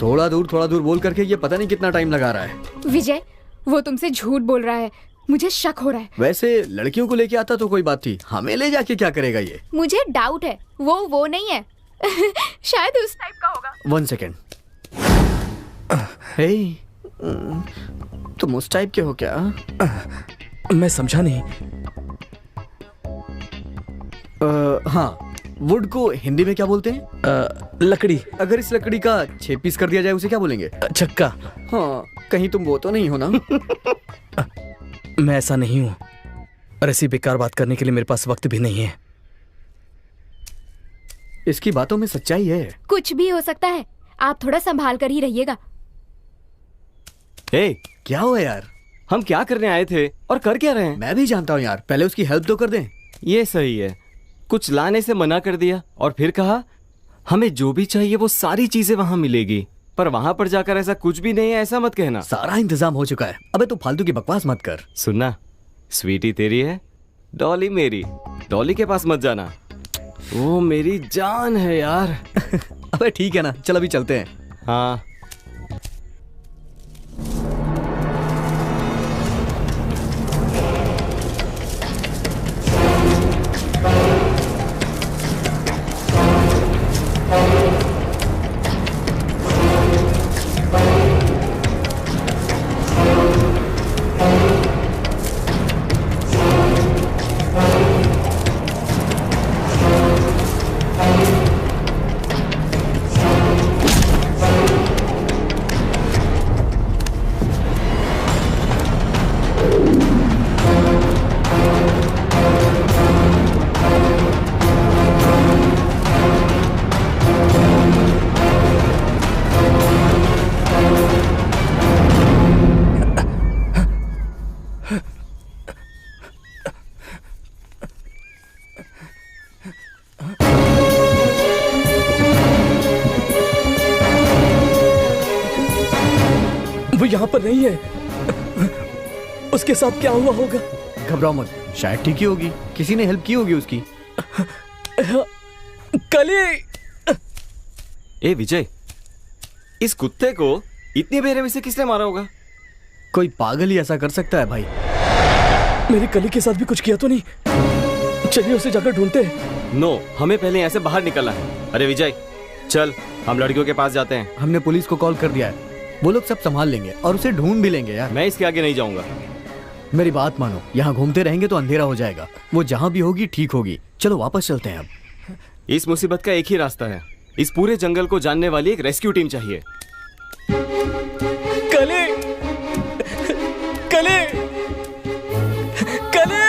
Speaker 3: थोड़ा दूर बोल करके ये पता नहीं कितना टाइम लगा रहा है।
Speaker 1: विजय, वो तुमसे झूठ बोल रहा है। मुझे शक हो रहा है।
Speaker 3: वैसे लड़कियों को लेके आता तो कोई बात थी, हमें ले जाके क्या करेगा ये?
Speaker 1: मुझे डाउट है, वो नहीं है। शायद उस टाइप का होगा।
Speaker 3: 1 सेकंड। हे, तुम उस टाइप के हो क्या?
Speaker 2: मैं समझा नहीं।
Speaker 3: हाँ, वुड को हिंदी में क्या बोलते हैं?
Speaker 2: लकड़ी।
Speaker 3: अगर इस लकड़ी का 6 पीस कर दिया जाए उसे क्या बोलेंगे?
Speaker 2: छक्का।
Speaker 3: हाँ, कहीं तुम वो तो नहीं हो ना?
Speaker 2: मैं ऐसा नहीं हूँ, और ऐसी बेकार बात करने के लिए मेरे पास वक्त भी नहीं है।
Speaker 3: इसकी बातों में सच्चाई है।
Speaker 1: कुछ भी हो सकता है, आप थोड़ा संभाल कर ही रहिएगा।
Speaker 4: ए,
Speaker 3: क्या हुआ यार?
Speaker 4: हम क्या करने आए थे और कर क्या रहे हैं?
Speaker 3: मैं भी जानता हूँ यार, पहले उसकी हेल्प तो कर दें।
Speaker 4: ये सही है। कुछ लाने से मना कर दिया और फिर कहा हमें जो भी चाहिए वो सारी चीजें वहां मिलेगी, पर वहां पर जाकर ऐसा कुछ भी नहीं है, ऐसा मत कहना।
Speaker 3: सारा इंतजाम हो चुका है। अबे तू फालतू की बकवास मत कर।
Speaker 4: सुनना, स्वीटी तेरी है, डॉली मेरी। डॉली के पास मत जाना, वो मेरी जान है यार।
Speaker 3: अबे ठीक है ना, चल अभी चलते हैं।
Speaker 4: हाँ।
Speaker 2: वो यहाँ पर नहीं है। उसके साथ क्या हुआ होगा?
Speaker 3: घबराओ मत, शायद ठीक ही होगी। किसी ने हेल्प की होगी उसकी।
Speaker 2: कली।
Speaker 4: ए विजय, इस कुत्ते को इतनी बेरहमी से किसने मारा होगा?
Speaker 3: कोई पागल ही ऐसा कर सकता है भाई।
Speaker 2: मेरी कली के साथ भी कुछ किया तो नहीं? चलिए उसे जाकर ढूंढते हैं।
Speaker 4: नो, हमें पहले यहाँ से बाहर निकलना है। अरे विजय चल, हम लड़कियों के पास जाते हैं।
Speaker 3: हमने पुलिस को कॉल कर दिया है, वो लोग सब संभाल लेंगे और उसे ढूंढ भी लेंगे यार।
Speaker 4: मैं इसके आगे नहीं जाऊंगा।
Speaker 3: मेरी बात मानो, यहाँ घूमते रहेंगे तो अंधेरा हो जाएगा। वो जहाँ भी होगी ठीक होगी। चलो वापस चलते हैं अब।
Speaker 4: इस मुसीबत का एक ही रास्ता है, इस पूरे जंगल को जानने वाली एक रेस्क्यू टीम चाहिए।
Speaker 2: कली, कली, कली,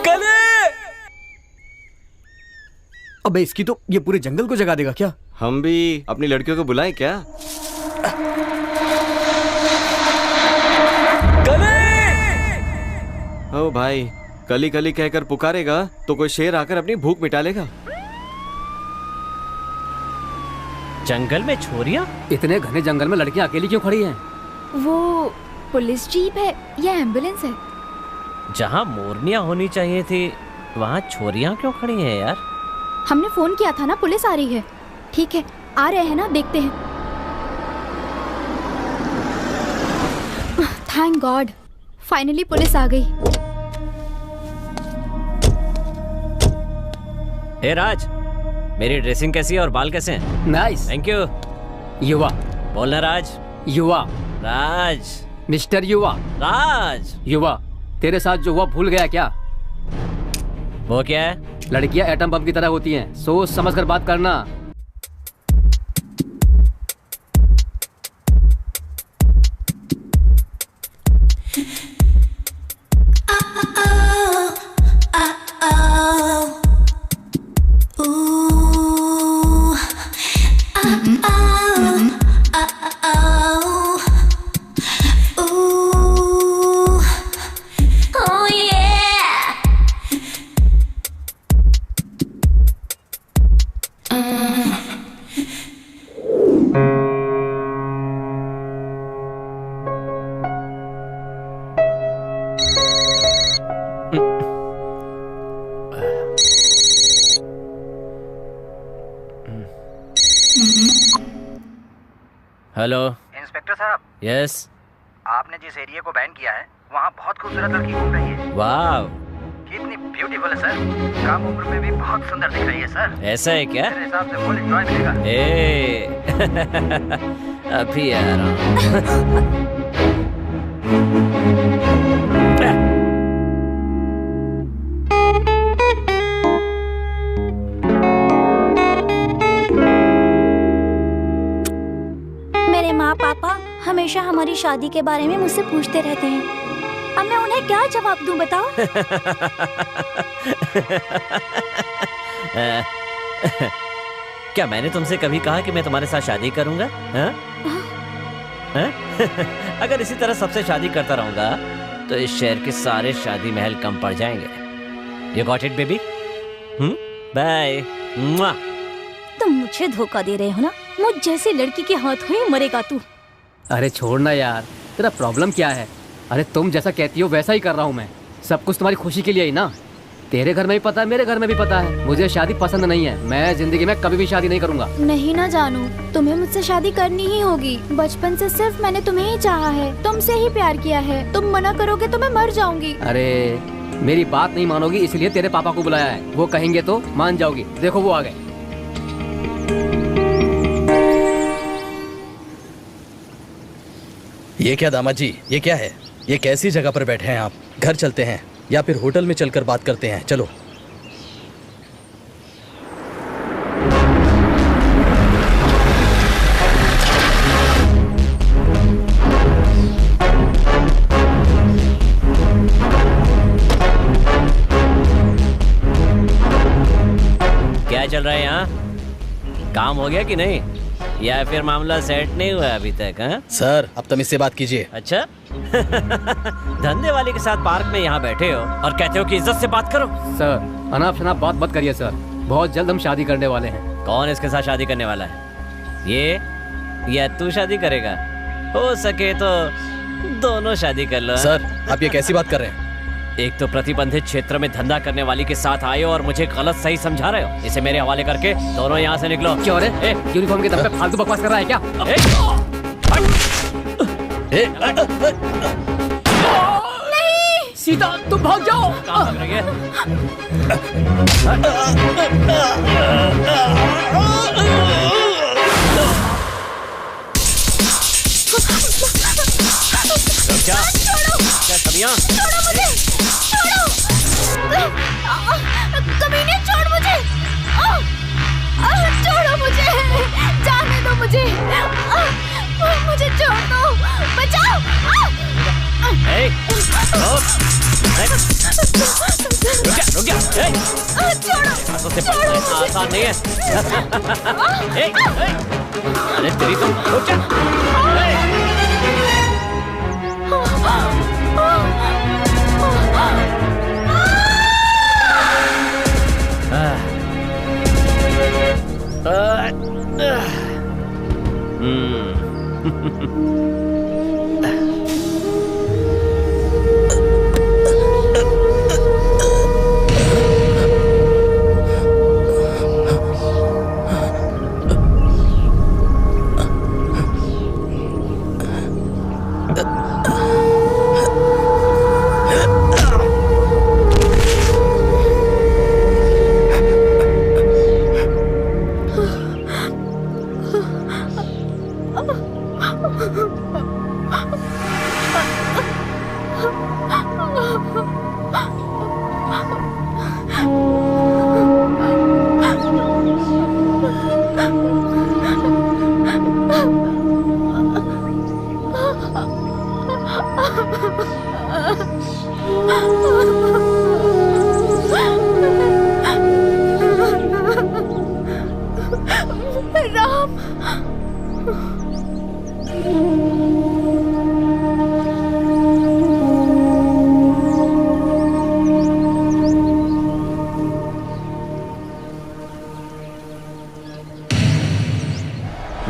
Speaker 2: कली।
Speaker 3: अबे इसकी तो ये पूरे जंगल को जगा देगा क्या?
Speaker 4: हम भी अपनी लड़कियों को बुलाएं क्या? ओ भाई, कली कली कहकर पुकारेगा तो कोई शेर आकर अपनी भूख मिटा लेगा।
Speaker 5: जंगल में छोरियां?
Speaker 9: इतने घने जंगल में लड़कियां अकेली क्यों खड़ी हैं?
Speaker 1: वो पुलिस जीप है या एम्बुलेंस है?
Speaker 5: जहाँ मोरनियां होनी चाहिए थी वहाँ छोरियां क्यों खड़ी हैं यार?
Speaker 1: हमने फोन किया था ना, पुलिस आ रही है। ठीक है, आ रहे हैं ना, देखते हैं। थैंक गॉड, फाइनली पुलिस आ गई।
Speaker 5: हे राज, मेरी ड्रेसिंग कैसी है और बाल कैसे हैं?
Speaker 9: नाइस।
Speaker 5: Thank you.
Speaker 9: युवा।
Speaker 5: बोलना राज।
Speaker 9: युवा।
Speaker 5: राज।
Speaker 9: मिस्टर युवा।
Speaker 5: राज।
Speaker 9: युवा, तेरे साथ जो हुआ भूल गया क्या?
Speaker 5: वो क्या है?
Speaker 9: लड़कियां एटम बम की तरह होती हैं, सोच समझ कर बात करना।
Speaker 5: हेलो
Speaker 8: इंस्पेक्टर साहब,
Speaker 5: यस।
Speaker 8: आपने जिस एरिया को बैन किया है वहाँ बहुत खूबसूरत लड़की घूम रही है।
Speaker 5: वाह,
Speaker 8: कितनी ब्यूटीफुल है सर, कम उम्र में भी बहुत सुंदर दिख रही है सर।
Speaker 5: ऐसा है क्या?
Speaker 8: मेरे हिसाब से फुल एंजॉय मिलेगा।
Speaker 5: अभी आ रहा हूँ।
Speaker 6: मेरे माँ पापा हमेशा हमारी शादी के बारे में मुझसे पूछते रहते हैं। अब मैं उन्हें क्या जवाब दूं बताओ?
Speaker 5: क्या मैंने तुमसे कभी कहा कि मैं तुम्हारे साथ शादी करूंगा? हाँ? हाँ? अगर इसी तरह सबसे शादी करता रहूंगा तो इस शहर के सारे शादी महल कम पड़ जाएंगे। You got it baby? Bye.
Speaker 6: तुम मुझे धोखा दे रहे हो ना? मुझ जैसी लड़की के हाथ हुई मरेगा तू।
Speaker 9: अरे छोड़ना यार, तेरा प्रॉब्लम क्या है? अरे तुम जैसा कहती हो वैसा ही कर रहा हूँ मैं। सब कुछ तुम्हारी खुशी के लिए ही ना। तेरे घर में भी पता है, मेरे घर में भी पता है, मुझे शादी पसंद नहीं है। मैं जिंदगी में कभी भी शादी नहीं करूंगा।
Speaker 1: नहीं ना जानू, तुम्हें मुझसे शादी करनी ही होगी। बचपन से सिर्फ मैंने तुम्हें ही चाहा है, तुमसे ही प्यार किया है। तुम मना करोगे तो मैं मर जाऊंगी।
Speaker 9: अरे मेरी बात नहीं मानोगी, इसलिए तेरे पापा को बुलाया है। वो कहेंगे तो मान जाओगी। देखो वो आ गए।
Speaker 2: ये क्या दामाद जी, ये क्या है? ये कैसी जगह पर बैठे हैं आप? घर चलते हैं या फिर होटल में चलकर बात करते हैं। चलो।
Speaker 5: क्या चल रहा है यहाँ? काम हो गया कि नहीं, या फिर मामला सेट नहीं हुआ अभी तक? हाँ
Speaker 2: सर, अब तमीज से बात कीजिए।
Speaker 5: अच्छा। धंधे वाले के साथ पार्क में यहाँ बैठे हो और कहते हो कि इज्जत से बात करो।
Speaker 9: सर अनाप शनाप बात मत करिए सर, बहुत जल्द हम शादी करने वाले हैं।
Speaker 5: कौन इसके साथ शादी करने वाला है? ये या तू शादी करेगा? हो सके तो दोनों शादी कर लो।
Speaker 2: सर, आप ये कैसी बात कर रहे हैं?
Speaker 5: एक तो प्रतिबंधित क्षेत्र में धंधा करने वाली के साथ आए हो और मुझे गलत सही समझा रहे हो। इसे मेरे हवाले करके दोनों यहाँ से निकलो।
Speaker 9: क्यों रे? यूनिफॉर्म के दम पे फालतू बकवास कर रहा है क्या?
Speaker 6: नहीं
Speaker 9: सीता, तुम भाग जाओ।
Speaker 5: काम कर रही है? क्या कमियां?
Speaker 6: छोड़ो मुझे, छोड़ो। कमीने, छोड़ मुझे। छोड़ो मुझे, जाने दो मुझे। मुझे छोड़ दो, बचाओ।
Speaker 5: रुक जा।
Speaker 6: छोड़ो,
Speaker 5: छोड़ो, आसान नहीं है। अरे तेरी तो रुक जा।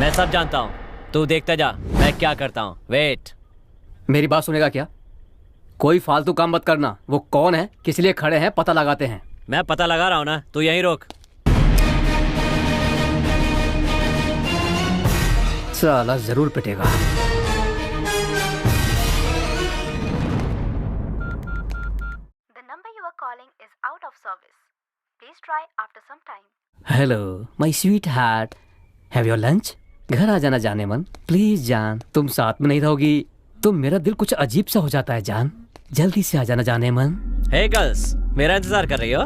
Speaker 5: मैं सब जानता हूँ, तू देखता जा मैं क्या करता हूँ। वेट।
Speaker 9: मेरी बात सुनेगा क्या? कोई फालतू काम मत करना। वो कौन है, किस लिए खड़े हैं, पता लगाते हैं।
Speaker 5: मैं पता लगा रहा हूँ ना, तू यहीं रोक।
Speaker 9: साला जरूर पिटेगा। Hello my sweetheart, have your lunch? घर आ जाना जाने मन, प्लीज जान। तुम साथ में नहीं रहोगी तो मेरा दिल कुछ अजीब सा हो जाता है जान। जल्दी से आ जाना जाने मन।
Speaker 5: हे गर्ल्स, मेरा इंतजार कर रही हो?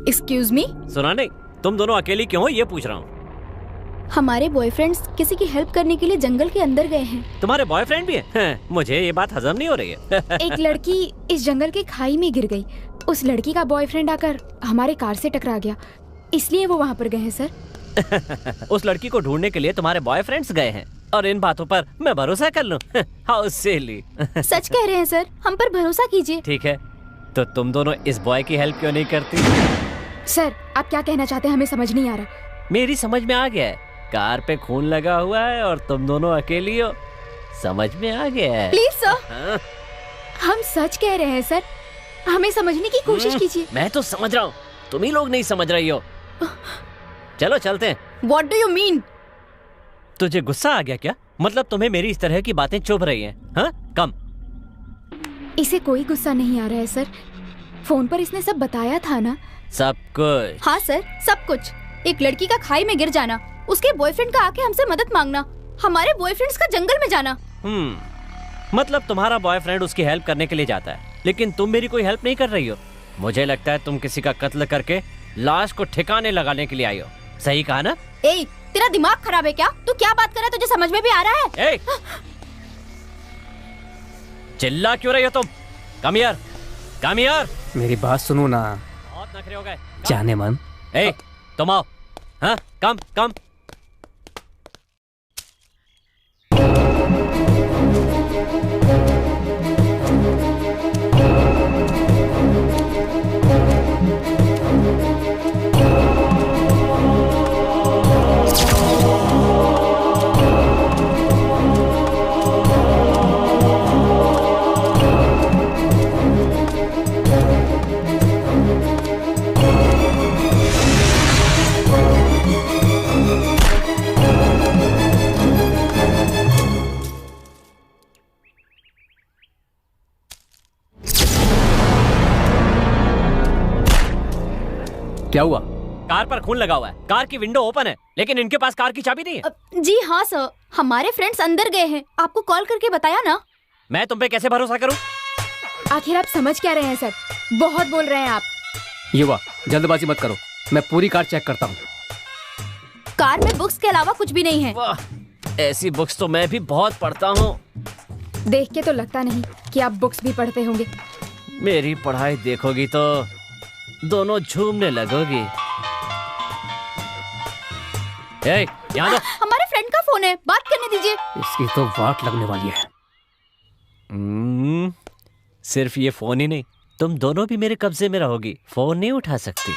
Speaker 1: Excuse me.
Speaker 5: सुना नहीं, तुम दोनों अकेली क्यों हो ये पूछ रहा हूँ।
Speaker 1: हमारे बॉयफ्रेंड्स किसी की हेल्प करने के लिए जंगल के अंदर गए हैं।
Speaker 5: तुम्हारे बॉयफ्रेंड भी है? मुझे ये बात हजम नहीं हो रही है।
Speaker 1: एक लड़की इस जंगल के खाई में गिर गई। उस लड़की का बॉयफ्रेंड आकर हमारे कार से टकरा गया, इसलिए वो वहाँ पर गए हैं सर।
Speaker 5: उस लड़की को ढूंढने के लिए तुम्हारे बॉयफ्रेंड्स गए हैं और इन बातों पर मैं भरोसा कर लूं? How silly.
Speaker 1: सच कह रहे हैं सर, हम पर भरोसा कीजिए।
Speaker 5: ठीक है, तो तुम दोनों इस बॉय की हेल्प क्यों नहीं करती?
Speaker 1: सर आप क्या कहना चाहते हैं हमें समझ नहीं आ रहा।
Speaker 5: मेरी समझ में आ गया है, कार पे खून लगा हुआ है और तुम दोनों अकेली हो। समझ में आ गया है।
Speaker 1: प्लीज सर, हम सच कह रहे हैं सर, हमें समझने की कोशिश कीजिए।
Speaker 5: मैं तो समझ रहा हूँ, तुम ही लोग नहीं समझ रही हो। चलो चलते हैं।
Speaker 1: What do you mean?
Speaker 5: तुझे गुस्सा आ गया क्या? मतलब तुम्हें मेरी इस तरह की बातें चुभ रही हैं? हाँ, कम।
Speaker 1: इसे कोई गुस्सा नहीं आ रहा है सर, फोन पर इसने सब बताया था ना।
Speaker 5: सब कुछ?
Speaker 1: हाँ सर, सब कुछ। एक लड़की का खाई में गिर जाना, उसके बॉयफ्रेंड का आके हमसे मदद मांगना, हमारे बॉयफ्रेंड्स का जंगल में जाना।
Speaker 5: मतलब तुम्हारा बॉयफ्रेंड उसकी हेल्प करने के लिए जाता है, लेकिन तुम मेरी कोई हेल्प नहीं कर रही हो। मुझे लगता है तुम किसी का कत्ल करके लाश को ठिकाने लगाने के लिए आई हो। सही कहा ना?
Speaker 1: ए, तेरा दिमाग खराब है क्या? तू क्या बात कर रहा है, तुझे समझ में भी आ रहा है?
Speaker 5: ए, चिल्ला क्यों रही हो तुम? Come here, come here.
Speaker 9: मेरी बात सुनो ना।
Speaker 5: बहुत नखरे हो गए।
Speaker 9: जाने मन।
Speaker 5: ए, तुम आओ। हाँ, कम कम।
Speaker 9: क्या हुआ?
Speaker 5: कार पर खून लगा हुआ है, कार की विंडो ओपन है, लेकिन इनके पास कार की चाबी नहीं है।
Speaker 1: जी हाँ सर, हमारे फ्रेंड्स अंदर गए हैं, आपको कॉल करके बताया ना।
Speaker 5: मैं तुम पे कैसे भरोसा करूं?
Speaker 1: आखिर आप समझ क्या रहे हैं सर? बहुत बोल रहे हैं आप।
Speaker 9: युवा, जल्दबाजी मत करो, मैं पूरी कार चेक करता हूँ।
Speaker 1: कार में बुक्स के अलावा कुछ भी नहीं है।
Speaker 5: वाह, ऐसी बुक्स तो मैं भी बहुत पढ़ता हूँ।
Speaker 1: देख के तो लगता नहीं कि आप बुक्स भी पढ़ते होंगे।
Speaker 5: मेरी पढ़ाई देखोगी तो दोनों झूमने लगोगी। ए, यहाँ दो।
Speaker 1: हमारे फ्रेंड का फोन है, बात करने दीजिए।
Speaker 9: इसकी तो वाट लगने वाली है।
Speaker 5: सिर्फ ये फोन ही नहीं, तुम दोनों भी मेरे कब्जे में रहोगी, फोन नहीं उठा सकती।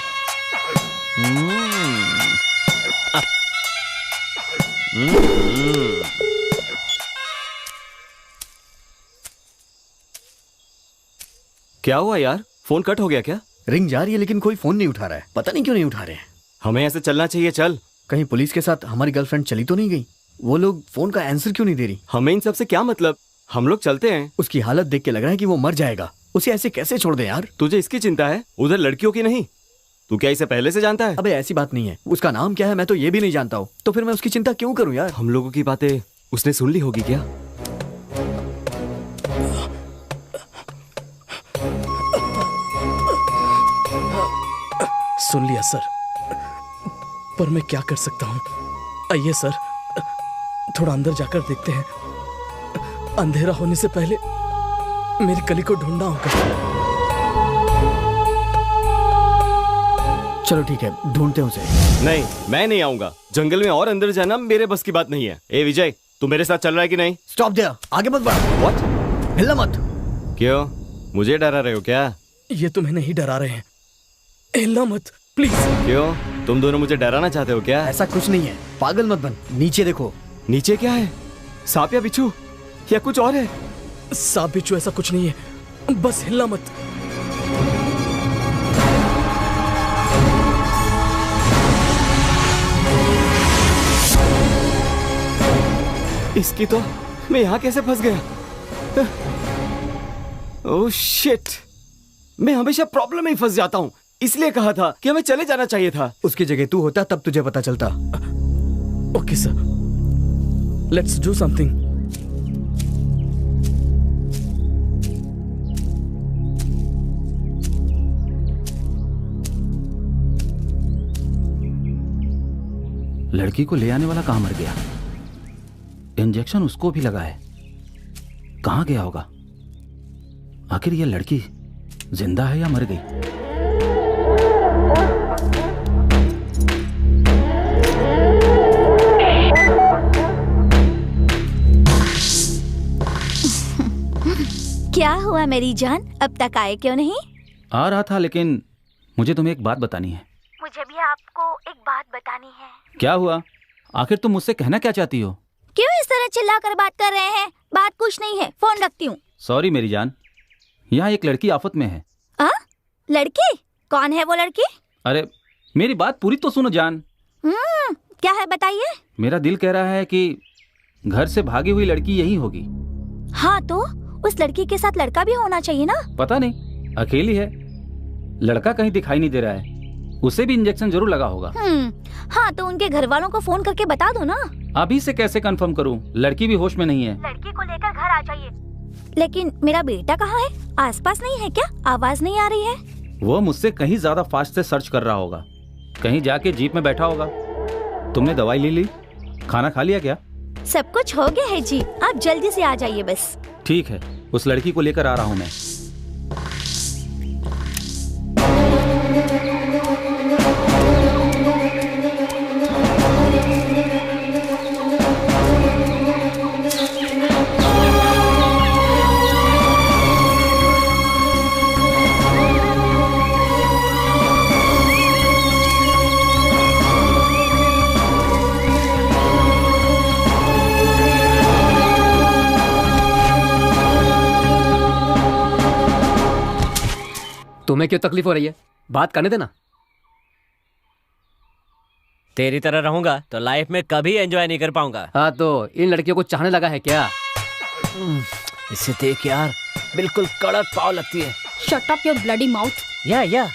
Speaker 4: क्या हुआ यार, फोन कट हो गया क्या?
Speaker 3: रिंग जा रही है लेकिन कोई फोन नहीं उठा रहा है, पता नहीं क्यों नहीं उठा रहे हैं।
Speaker 4: हमें ऐसे चलना चाहिए। चल,
Speaker 3: कहीं पुलिस के साथ हमारी गर्लफ्रेंड चली तो नहीं गई? वो लोग फोन का आंसर क्यों नहीं दे रही?
Speaker 4: हमें इन सब से क्या मतलब, हम लोग चलते हैं।
Speaker 3: उसकी हालत देख के लग रहा है कि वो मर जाएगा, उसे ऐसे कैसे छोड़ दे यार?
Speaker 4: तुझे इसकी चिंता है, उधर लड़कियों की नहीं। तू क्या इसे पहले से जानता है?
Speaker 3: अबे ऐसी बात नहीं है, उसका नाम क्या है मैं तो ये भी नहीं जानता हूँ, तो फिर मैं उसकी चिंता क्यों करूँ यार?
Speaker 4: हम लोगों की बातें उसने सुन ली होगी क्या?
Speaker 2: सुन लिया सर, पर मैं क्या कर सकता हूँ? आइए सर, थोड़ा अंदर जाकर देखते हैं। अंधेरा होने से पहले मेरी कली को ढूंढना होगा।
Speaker 3: चलो ठीक है, ढूंढते हैं उसे।
Speaker 4: नहीं, मैं नहीं आऊंगा। जंगल में और अंदर जाना मेरे बस की बात नहीं है। ए विजय, तू मेरे साथ चल रहा है कि नहीं?
Speaker 3: स्टॉप देयर, आगे मत बढ़।
Speaker 4: व्हाट?
Speaker 3: हिलना मत।
Speaker 4: क्यों, मुझे डरा रहे हो क्या?
Speaker 2: ये तुम्हें नहीं डरा रहे हैं, हिलना मत प्लीज।
Speaker 4: क्यों? तुम दोनों मुझे डराना चाहते हो क्या?
Speaker 3: ऐसा कुछ नहीं है, पागल मत बन। नीचे देखो।
Speaker 4: नीचे क्या है? सांप या बिच्छू या कुछ और है?
Speaker 2: सांप बिच्छू ऐसा कुछ नहीं है, बस हिलना मत।
Speaker 4: इसकी तो मैं यहाँ कैसे फंस गया? ओह शिट, मैं हमेशा प्रॉब्लम में ही फंस जाता हूँ। इसलिए कहा था कि हमें चले जाना चाहिए था।
Speaker 3: उसकी जगह तू होता तब तुझे पता चलता।
Speaker 2: Okay sir, let's do something.
Speaker 7: लड़की को ले आने वाला कहाँ मर गया? इंजेक्शन उसको भी लगा है, कहाँ गया होगा? आखिर यह लड़की जिंदा है या मर गई?
Speaker 6: क्या हुआ मेरी जान, अब तक आए क्यों नहीं?
Speaker 7: आ रहा था, लेकिन मुझे तुम्हें एक बात बतानी है।
Speaker 6: मुझे भी आपको एक बात बतानी है।
Speaker 7: क्या हुआ? आखिर तुम मुझसे कहना क्या चाहती हो?
Speaker 6: क्यों इस तरह चिल्लाकर बात कर रहे हैं? बात कुछ नहीं है, फोन रखती हूँ।
Speaker 7: सॉरी मेरी जान, यहाँ एक लड़की आफत में है।
Speaker 6: लड़की? कौन है वो लड़की?
Speaker 7: अरे मेरी बात पूरी तो सुनो जान।
Speaker 6: क्या है बताइए।
Speaker 7: मेरा दिल कह रहा है कि घर से भागी हुई लड़की यही होगी।
Speaker 6: हाँ तो उस लड़की के साथ लड़का भी होना चाहिए ना?
Speaker 7: पता नहीं, अकेली है, लड़का कहीं दिखाई नहीं दे रहा है। उसे भी इंजेक्शन जरूर लगा होगा।
Speaker 6: हाँ तो उनके घर वालों को फोन करके बता दो ना।
Speaker 7: अभी से कैसे कंफर्म करूं? लड़की भी होश में नहीं है।
Speaker 6: लड़की को लेकर घर आ जाइए। लेकिन मेरा बेटा कहाँ है? आसपास नहीं है क्या? आवाज नहीं आ रही है।
Speaker 7: वो मुझसे कहीं ज्यादा फास्ट से सर्च कर रहा होगा, कहीं जाके जीप में बैठा होगा। तुमने दवाई ले ली? खाना खा लिया क्या?
Speaker 6: सब कुछ हो गया है जी, आप जल्दी से आ जाइए बस।
Speaker 7: ठीक है, उस लड़की को लेकर आ रहा हूँ मैं।
Speaker 9: तुम्हें क्यों तकलीफ हो रही है? बात करने देना।
Speaker 5: तेरी तरह रहूंगा तो लाइफ में कभी एंजॉय नहीं कर पाऊंगा।
Speaker 9: हाँ तो इन लड़कियों को चाहने लगा है क्या?
Speaker 5: इसे देख यार, बिल्कुल कड़क पाव लगती है।
Speaker 1: Shut up your bloody mouth.
Speaker 5: या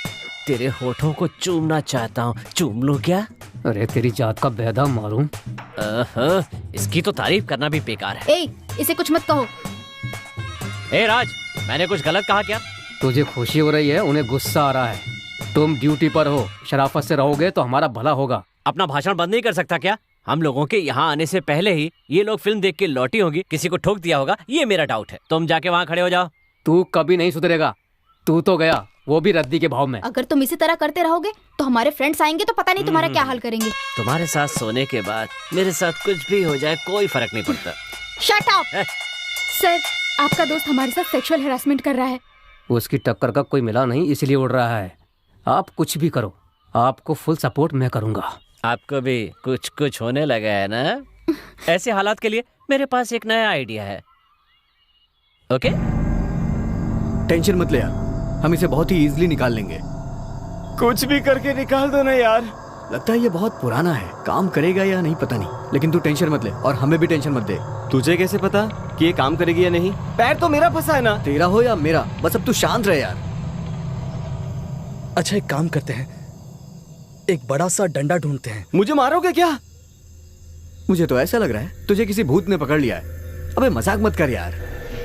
Speaker 5: तेरे होठों को चूमना चाहता हूँ, चूम लूं क्या?
Speaker 9: अरे तेरी जात का बेदा मारूं।
Speaker 5: इसकी तो तारीफ करना भी बेकार है।
Speaker 1: इसे कुछ मत कहो।
Speaker 5: राज, मैंने कुछ गलत कहा क्या?
Speaker 9: तुझे खुशी हो रही है, उन्हें गुस्सा आ रहा है। तुम ड्यूटी पर हो, शराफत से रहोगे तो हमारा भला होगा।
Speaker 5: अपना भाषण बंद नहीं कर सकता क्या? हम लोगों के यहाँ आने से पहले ही ये लोग फिल्म देख के लौटी होंगी, किसी को ठोक दिया होगा, ये मेरा डाउट है। तुम जाके वहाँ खड़े हो जाओ।
Speaker 9: तू कभी नहीं सुधरेगा। तू तो गया, वो भी रद्दी के भाव में।
Speaker 1: अगर तुम इसी तरह करते रहोगे तो हमारे फ्रेंड्स आएंगे तो पता नहीं तुम्हारा क्या हाल करेंगे।
Speaker 5: तुम्हारे साथ सोने के बाद मेरे साथ कुछ भी हो जाए कोई फर्क नहीं पड़ता।
Speaker 1: Shut up. सर, आपका दोस्त हमारे साथ सेक्सुअल हैरेसमेंट कर रहा है।
Speaker 9: उसकी टक्कर का कोई मिला नहीं, इसलिए उड़ रहा है। आप कुछ भी करो, आपको फुल सपोर्ट मैं करूंगा।
Speaker 5: आपको भी कुछ कुछ होने लगा है ना? ऐसे हालात के लिए मेरे पास एक नया आइडिया है। ओके?
Speaker 3: टेंशन मत ले यार, हम इसे बहुत ही इजीली निकाल लेंगे।
Speaker 4: कुछ भी करके निकाल दो ना यार।
Speaker 3: लगता है ये बहुत पुराना है, काम करेगा या नहीं पता नहीं, लेकिन तू टेंशन मत ले और हमें भी टेंशन मत दे।
Speaker 4: तुझे कैसे पता कि ये काम करेगी या नहीं? पैर तो मेरा फंसा है ना।
Speaker 3: तेरा हो या मेरा, बस अब तू शांत रहे यार।
Speaker 2: अच्छा एक काम करते हैं, एक बड़ा सा डंडा ढूंढते हैं।
Speaker 4: मुझे मारोगे क्या?
Speaker 3: मुझे तो ऐसा लग रहा है तुझे किसी भूत ने पकड़ लिया है। अबे मजाक मत कर यार।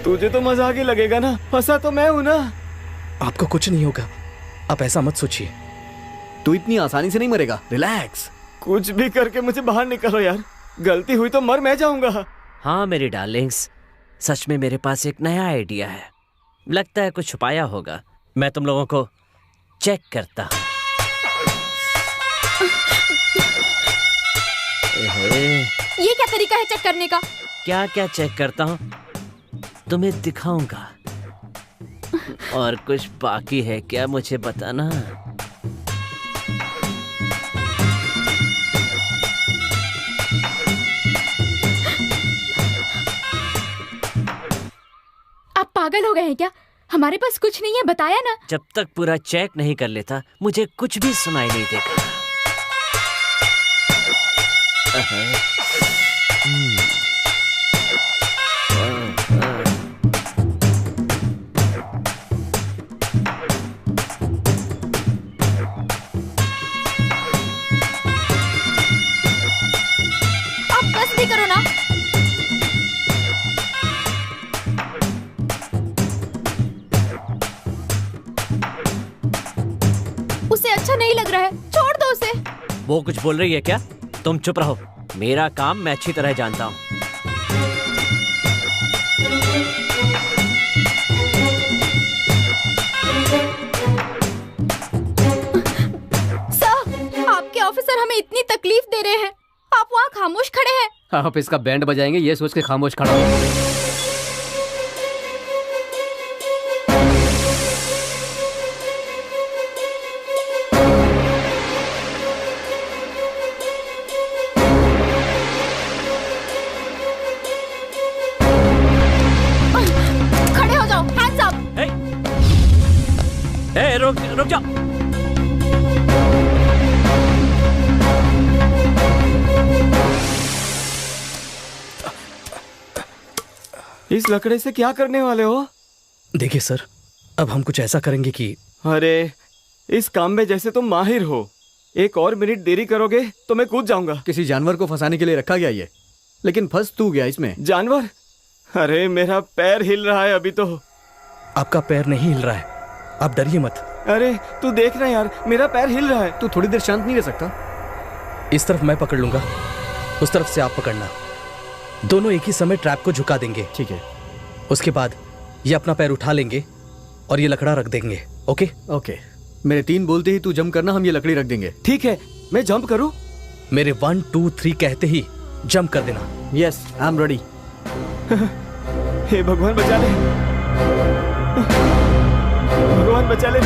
Speaker 4: तुझे तो मजाक ही लगेगा ना, फंसा तो मैं हूं ना।
Speaker 2: आपको कुछ नहीं होगा, आप ऐसा मत सोचिए।
Speaker 3: तू इतनी आसानी से नहीं मरेगा, रिलैक्स।
Speaker 4: कुछ भी करके मुझे बाहर निकालो यार, गलती हुई तो मर मैं जाऊंगा।
Speaker 5: हाँ मेरी डार्लिंग्स, सच में मेरे पास एक नया आइडिया है। लगता है कुछ छुपाया होगा। मैं तुम लोगों को चेक करता हूँ।
Speaker 1: ये क्या तरीका है चेक करने का?
Speaker 5: क्या क्या चेक करता हूँ तुम्हें दिखाऊंगा। और कुछ बाकी है क्या मुझे बताना?
Speaker 1: पागल हो गए हैं क्या? हमारे पास कुछ नहीं है, बताया ना।
Speaker 5: जब तक पूरा चेक नहीं कर लेता मुझे कुछ भी सुनाई नहीं देगा।
Speaker 1: आप बस भी करो ना। उसे अच्छा नहीं लग रहा है, छोड़ दो उसे।
Speaker 5: वो कुछ बोल रही है क्या? तुम चुप रहो, मेरा काम मैं अच्छी तरह जानता हूँ।
Speaker 1: सर, आपके ऑफिसर हमें इतनी तकलीफ दे रहे हैं, आप वहाँ खामोश खड़े हैं।
Speaker 9: आप इसका बैंड बजाएंगे ये सोच के खामोश खड़ा हूँ।
Speaker 1: खड़े हो जाओ, हैंड्स अप।
Speaker 5: रुक जाओ।
Speaker 4: इस लकड़े से क्या करने वाले हो?
Speaker 2: देखिए सर, अब हम कुछ ऐसा करेंगे कि
Speaker 4: अरे इस काम में जैसे तुम माहिर हो, एक और मिनट देरी करोगे तो मैं कूद जाऊंगा।
Speaker 3: किसी जानवर को फंसाने के लिए रखा गया ये, लेकिन फंस तू गया इसमें।
Speaker 4: जानवर? अरे मेरा पैर हिल रहा है अभी तो।
Speaker 2: आपका पैर नहीं हिल रहा है, आप डरिए मत।
Speaker 4: अरे तू देख ना यार, मेरा पैर हिल रहा है।
Speaker 3: तू थोड़ी देर शांत नहीं रह सकता?
Speaker 2: इस तरफ मैं पकड़ लूंगा, उस तरफ से आप पकड़ना। दोनों एक ही समय ट्रैप को झुका देंगे।
Speaker 3: ठीक है।
Speaker 2: उसके बाद ये अपना पैर उठा लेंगे और ये लकड़ा रख देंगे। ओके
Speaker 3: ओके, मेरे 3 बोलते ही तू जंप करना, हम ये लकड़ी रख देंगे।
Speaker 4: ठीक है, मैं जंप करूं?
Speaker 2: मेरे 1 2 3 कहते ही जंप कर देना।
Speaker 3: Yes, I am ready.
Speaker 4: हे भगवान बचा ले, भगवान बचा ले।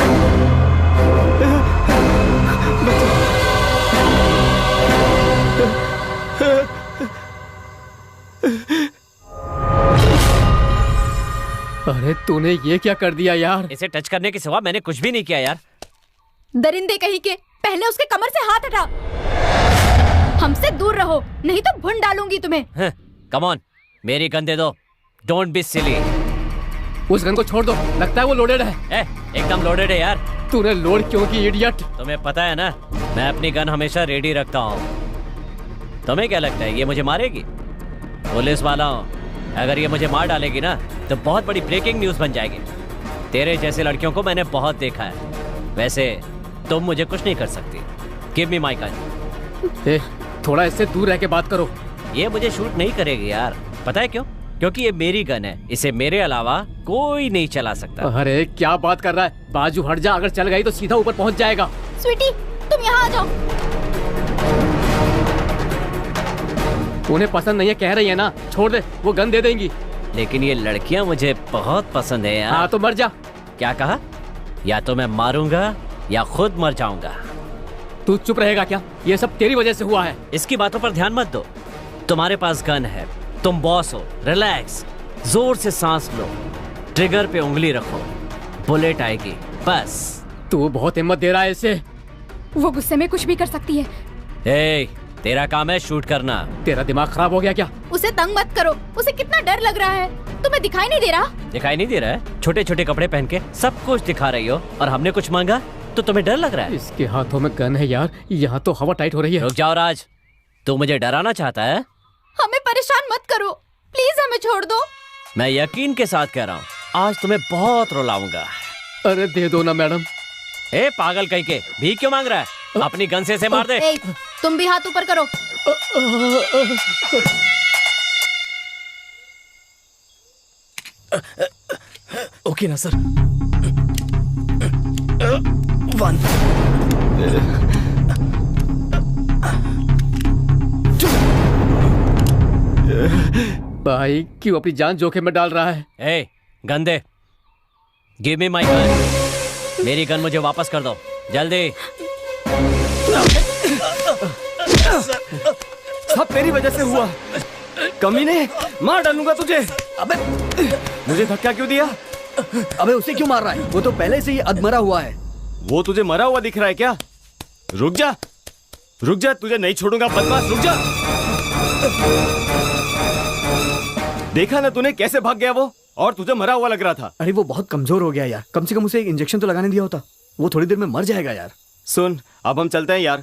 Speaker 9: अरे तूने ये क्या कर दिया यार?
Speaker 5: इसे टच करने के सिवा मैंने कुछ भी नहीं किया यार।
Speaker 1: दरिंदे कहीं के, पहले उसके कमर से हाथ हटा। हमसे दूर रहो, नहीं तो भुन डालूंगी तुम्हें।
Speaker 5: कम ऑन, मेरी गन दे दो। Don't be silly.
Speaker 9: उस गन को छोड़ दो, लगता है वो लोडेड है।
Speaker 5: एकदम लोडेड है यार।
Speaker 9: तूने लोड क्यों की इडियट?
Speaker 5: तुम्हें पता है ना, मैं अपनी गन हमेशा रेडी रखता हूँ। तुम्हें क्या लगता है ये मुझे मारेगी? पुलिस वाला हूँ, अगर ये मुझे मार डालेगी ना तो बहुत बड़ी ब्रेकिंग न्यूज बन जाएगी। तेरे जैसे लड़कियों को मैंने बहुत देखा है। वैसे तुम मुझे कुछ नहीं कर सकती। Give me my gun.
Speaker 9: थोड़ा इससे दूर रह के बात करो।
Speaker 5: ये मुझे शूट नहीं करेगी यार, पता है क्यों? क्योंकि ये मेरी गन है, इसे मेरे अलावा कोई नहीं चला सकता।
Speaker 9: अरे क्या बात कर रहा है? बाजू हट जा, अगर चल गई तो सीधा ऊपर पहुंच जाएगा।
Speaker 1: स्वीटी, तुम यहाँ आ जाओ।
Speaker 9: उन्हें पसंद नहीं है कह रही है ना, छोड़ दे, वो गन दे देंगी।
Speaker 5: लेकिन ये लड़कियां मुझे बहुत पसंद है यार।
Speaker 9: हाँ तो मर जा।
Speaker 5: क्या कहा? या तो मैं मारूंगा या खुद मर जाऊंगा।
Speaker 9: तू चुप रहेगा क्या? ये सब तेरी वजह से हुआ है।
Speaker 5: इसकी बातों पर ध्यान मत दो। तुम्हारे पास गन है, तुम बॉस हो, रिलैक्स, जोर से सांस लो, ट्रिगर पे उंगली रखो, बुलेट आएगी, बस।
Speaker 9: तू बहुत हिम्मत दे रहा है इसे।
Speaker 1: वो गुस्से में कुछ भी कर सकती है।
Speaker 5: तेरा काम है शूट करना।
Speaker 9: तेरा दिमाग खराब हो गया क्या?
Speaker 1: उसे तंग मत करो, उसे कितना डर लग रहा है। तुम्हें दिखाई नहीं दे रहा?
Speaker 5: दिखाई नहीं दे रहा है? छोटे छोटे कपड़े पहन के सब कुछ दिखा रही हो और हमने कुछ मांगा तो तुम्हें डर लग रहा है?
Speaker 9: इसके हाथों में गन है यार, यहाँ तो हवा टाइट हो रही है।
Speaker 5: रुक जाओ राज, तू मुझे डराना चाहता है?
Speaker 1: हमें परेशान मत करो, प्लीज हमें छोड़ दो।
Speaker 5: मैं यकीन के साथ कह रहा हूँ, आज तुम्हें बहुत रुलाऊंगा।
Speaker 9: अरे दे दो ना मैडम।
Speaker 5: पागल कहीं के, भीख क्यों मांग रहा है? अपनी गन से मार दे।
Speaker 1: तुम भी हाथ ऊपर करो।
Speaker 2: ओके ना सर? 1
Speaker 9: भाई क्यों अपनी जान जोखिम में डाल रहा है?
Speaker 5: Gun they. Give me my gun. मेरी गन मुझे वापस कर दो, जल्दी।
Speaker 4: सब तेरी वजह से हुआ। कमीने, मार डालूंगा तुझे। अबे मुझे धक्का क्यों दिया?
Speaker 3: अबे उसे क्यों मार रहा है? वो तो पहले से ही अधमरा हुआ है।
Speaker 4: वो तुझे मरा हुआ दिख रहा है क्या? रुक जा, रुक जा, तुझे नहीं छोड़ूंगा बदमाश, रुक जा। देखा ना तूने कैसे भाग गया वो, और तुझे मरा हुआ लग रहा था।
Speaker 3: अरे वो बहुत कमजोर हो गया यार, कम से कम उसे एक इंजेक्शन तो लगाने दिया होता। वो थोड़ी देर में मर जाएगा यार।
Speaker 4: सुन, अब हम चलते हैं यार।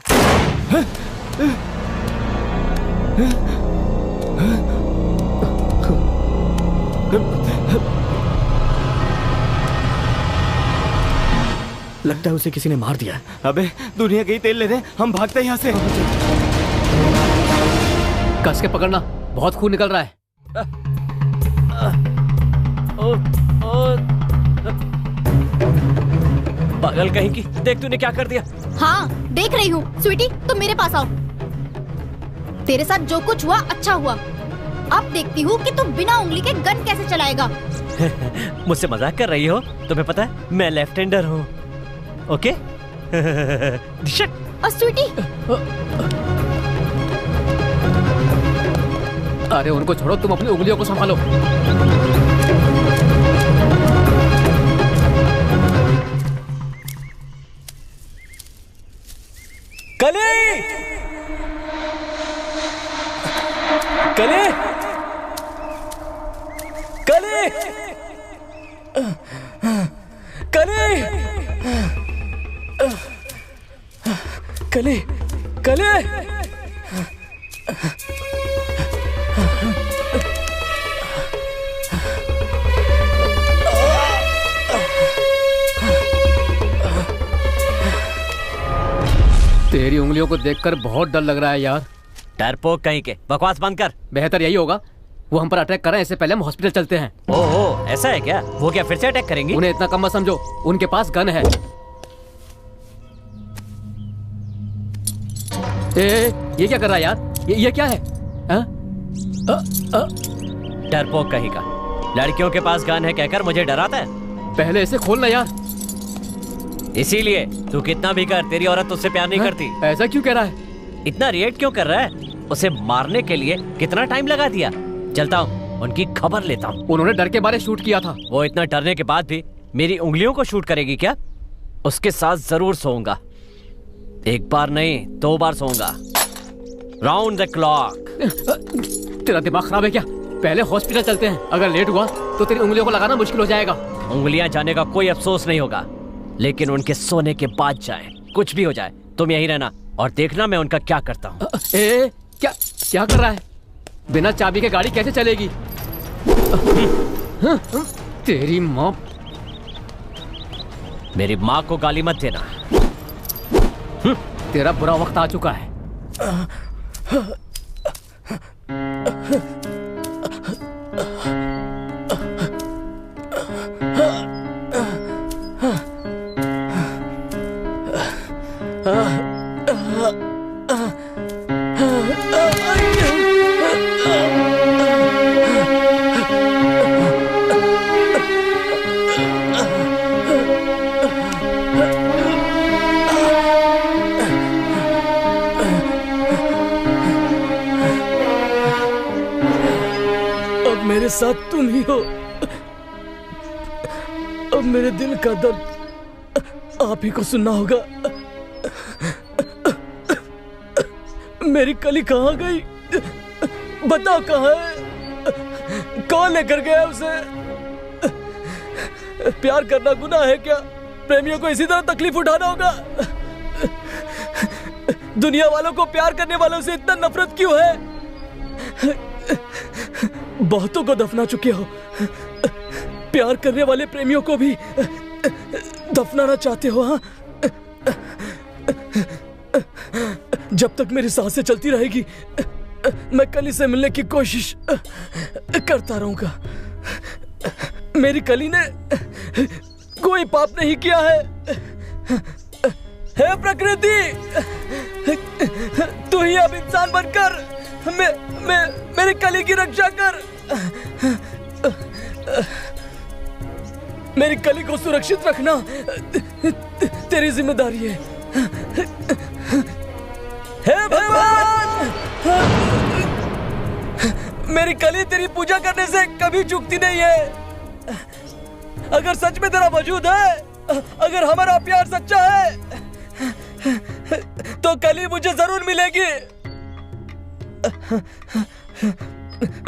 Speaker 3: लगता है उसे किसी ने मार दिया।
Speaker 4: अबे दुनिया गई तेल लेने, हम भागते हैं यहाँ से।
Speaker 9: कस के पकड़ना, बहुत खून निकल रहा है।
Speaker 5: पागल कहीं की, देख तूने क्या कर दिया।
Speaker 1: हाँ देख रही हूँ। स्वीटी तुम मेरे पास आओ। तेरे साथ जो कुछ हुआ अच्छा हुआ। अब देखती हूँ कि तुम बिना उंगली के गन कैसे चलाएगा।
Speaker 5: मुझसे मजाक कर रही हो? तुम्हें पता है मैं लेफ्ट हैंडर हूँ। ओके?
Speaker 1: और स्वीटी,
Speaker 9: अरे उनको छोड़ो, तुम अपनी उंगलियों को संभालो।
Speaker 2: कली, कली, कली, कली, कली, कली।
Speaker 9: तेरी उंगलियों को देखकर बहुत डर लग रहा है यार।
Speaker 5: डरपोक कहीं के, बकवास बंद कर।
Speaker 9: बेहतर यही होगा, वो हम पर अटैक कर रहे हैं, इससे पहले हम हॉस्पिटल चलते हैं।
Speaker 5: ओहो, ऐसा है क्या? वो क्या फिर से अटैक करेंगी?
Speaker 9: उन्हें इतना कम मत समझो, उनके पास गन है। ये क्या कर रहा है यार? ये क्या है?
Speaker 5: डरपोक कहीं का, लड़कियों के पास गन है कहकर मुझे डराता है।
Speaker 9: पहले इसे खोलना यार।
Speaker 5: इसीलिए तू कितना भी कर, तेरी औरत तुझसे प्यार नहीं करती।
Speaker 9: ऐसा क्यों कह रहा है?
Speaker 5: इतना रिएक्ट क्यों कर रहा है? उसे मारने के लिए कितना टाइम लगा दिया। चलता हूँ, उनकी खबर लेता हूँ।
Speaker 9: उन्होंने डर के मारे शूट किया था।
Speaker 5: वो इतना डरने के बाद भी मेरी उंगलियों को शूट करेगी क्या? उसके साथ जरूर सोऊंगा। एक बार नहीं, 2 बार सोऊंगा। Round the clock.
Speaker 9: तेरा दिमाग खराब है क्या? पहले हॉस्पिटल चलते हैं, अगर लेट हुआ तो तेरी उंगलियों को लगाना मुश्किल हो जाएगा।
Speaker 5: उंगलियां जाने का कोई अफसोस नहीं होगा, लेकिन उनके सोने के बाद जाए, कुछ भी हो जाए, तुम यहीं रहना और देखना मैं उनका क्या करता हूँ।
Speaker 9: क्या कर रहा है? बिना चाबी के गाड़ी कैसे चलेगी? तेरी माँ।
Speaker 5: मेरी माँ को गाली मत देना।
Speaker 9: तेरा बुरा वक्त आ चुका है।
Speaker 2: मेरे साथ तुम ही हो। अब मेरे दिल का दर्द आप ही को सुनना होगा। मेरी कली कहाँ गई? बताओ कहाँ है? कौन लेकर गया उसे? प्यार करना गुनाह है क्या? प्रेमियों को इसी तरह तकलीफ उठाना होगा? दुनिया वालों को प्यार करने वालों से इतना नफरत क्यों है? बहुतों को दफना चुके हो, प्यार करने वाले प्रेमियों को भी दफनाना चाहते हो। हाँ, जब तक मेरी सांसें चलती रहेगी मैं कली से मिलने की कोशिश करता रहूंगा। मेरी कली ने कोई पाप नहीं किया है। हे प्रकृति, तू ही अब इंसान बनकर मेरी कली की रक्षा कर। मेरी कली को सुरक्षित रखना तेरी जिम्मेदारी है। हे भगवान, मेरी कली तेरी पूजा करने से कभी चूकती नहीं है। अगर सच में तेरा वजूद है, अगर हमारा प्यार सच्चा है, तो कली मुझे जरूर मिलेगी।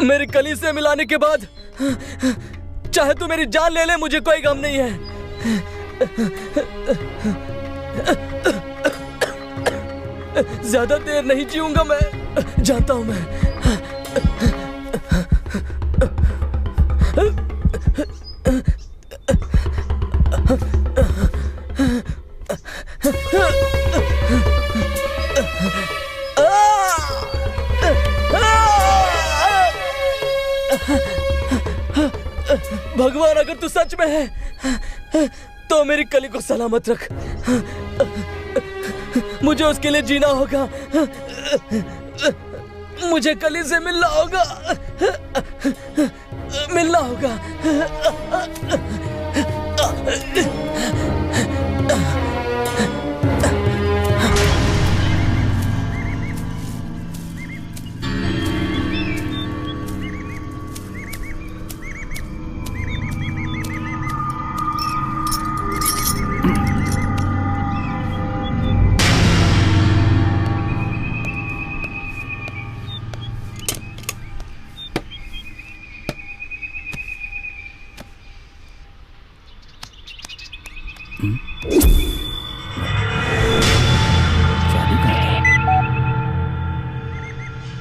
Speaker 2: मेरी कली से मिलाने के बाद चाहे तू मेरी जान ले ले, मुझे कोई गम नहीं है। ज्यादा देर नहीं जीऊंगा मैं, जानता हूं मैं। भगवान, अगर तू सच में है तो मेरी कली को सलामत रख। मुझे उसके लिए जीना होगा, मुझे कली से मिलना होगा, मिलना होगा।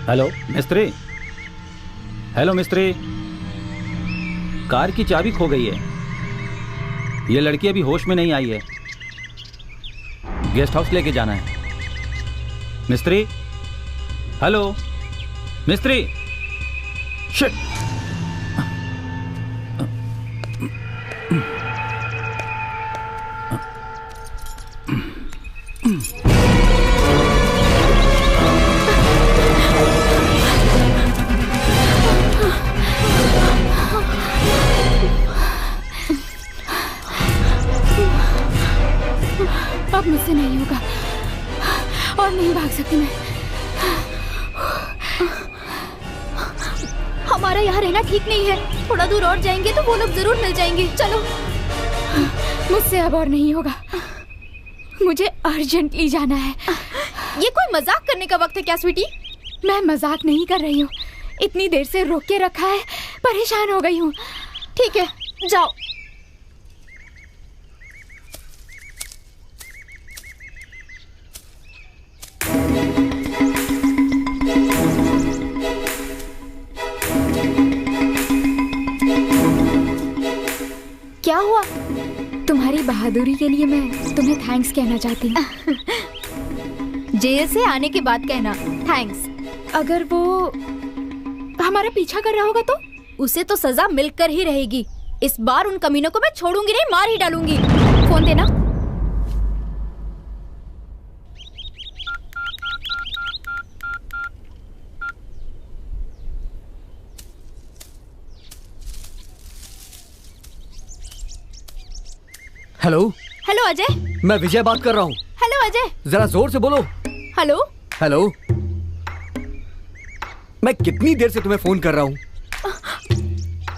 Speaker 7: हेलो मिस्त्री, हेलो मिस्त्री, कार की चाबी खो गई है। ये लड़की अभी होश में नहीं आई है, गेस्ट हाउस लेके जाना है। मिस्त्री, हेलो मिस्त्री। शिट।
Speaker 1: अब मुझसे नहीं होगा और नहीं भाग सकती मैं। हमारा यहाँ रहना ठीक नहीं है, थोड़ा दूर और जाएंगे तो वो लोग जरूर मिल जाएंगे। चलो। मुझसे अब और नहीं होगा, मुझे अर्जेंटली जाना है। ये कोई मजाक करने का वक्त है क्या स्वीटी? मैं मजाक नहीं कर रही हूँ, इतनी देर से रोक के रखा है, परेशान हो गई हूँ। ठीक है, जाओ। क्या हुआ? तुम्हारी बहादुरी के लिए मैं तुम्हें थैंक्स कहना चाहती हूँ।
Speaker 6: जेल से आने के बाद कहना थैंक्स।
Speaker 1: अगर वो हमारा पीछा कर रहा होगा तो?
Speaker 6: उसे तो सजा मिलकर ही रहेगी। इस बार उन कमीनों को मैं छोड़ूंगी नहीं, मार ही डालूंगी। फोन देना।
Speaker 3: हेलो।
Speaker 6: हेलो अजय।
Speaker 3: मैं विजय बात कर रहा हूँ।
Speaker 6: हेलो अजय।
Speaker 3: जरा जोर से बोलो।
Speaker 6: हेलो।
Speaker 3: हेलो। मैं कितनी देर से तुम्हें फोन कर रहा हूँ।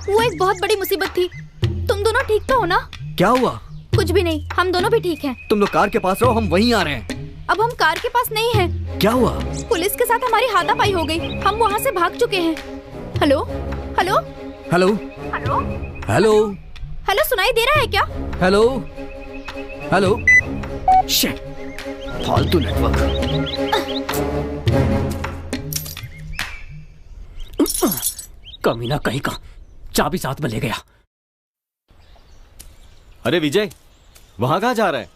Speaker 6: वो एक बहुत बड़ी मुसीबत थी। तुम दोनों ठीक तो हो ना?
Speaker 3: क्या हुआ?
Speaker 6: कुछ भी नहीं, हम दोनों भी ठीक हैं।
Speaker 3: तुम लोग कार के पास रहो, हम वहीं आ रहे हैं।
Speaker 6: अब हम कार के पास नहीं हैं।
Speaker 3: क्या हुआ?
Speaker 6: पुलिस के साथ हमारी हाथापाई हो गई, हम वहाँ से भाग चुके हैं। Hello. Hello.
Speaker 3: Hello.
Speaker 6: Hello.
Speaker 3: Hello.
Speaker 6: Hello, सुनाई दे रहा है क्या?
Speaker 3: हेलो। हेलो। शिट, फालतू नेटवर्क।
Speaker 9: कमीना कहीं का, चाबी साथ में ले गया।
Speaker 4: अरे विजय, वहां कहाँ जा रहा है?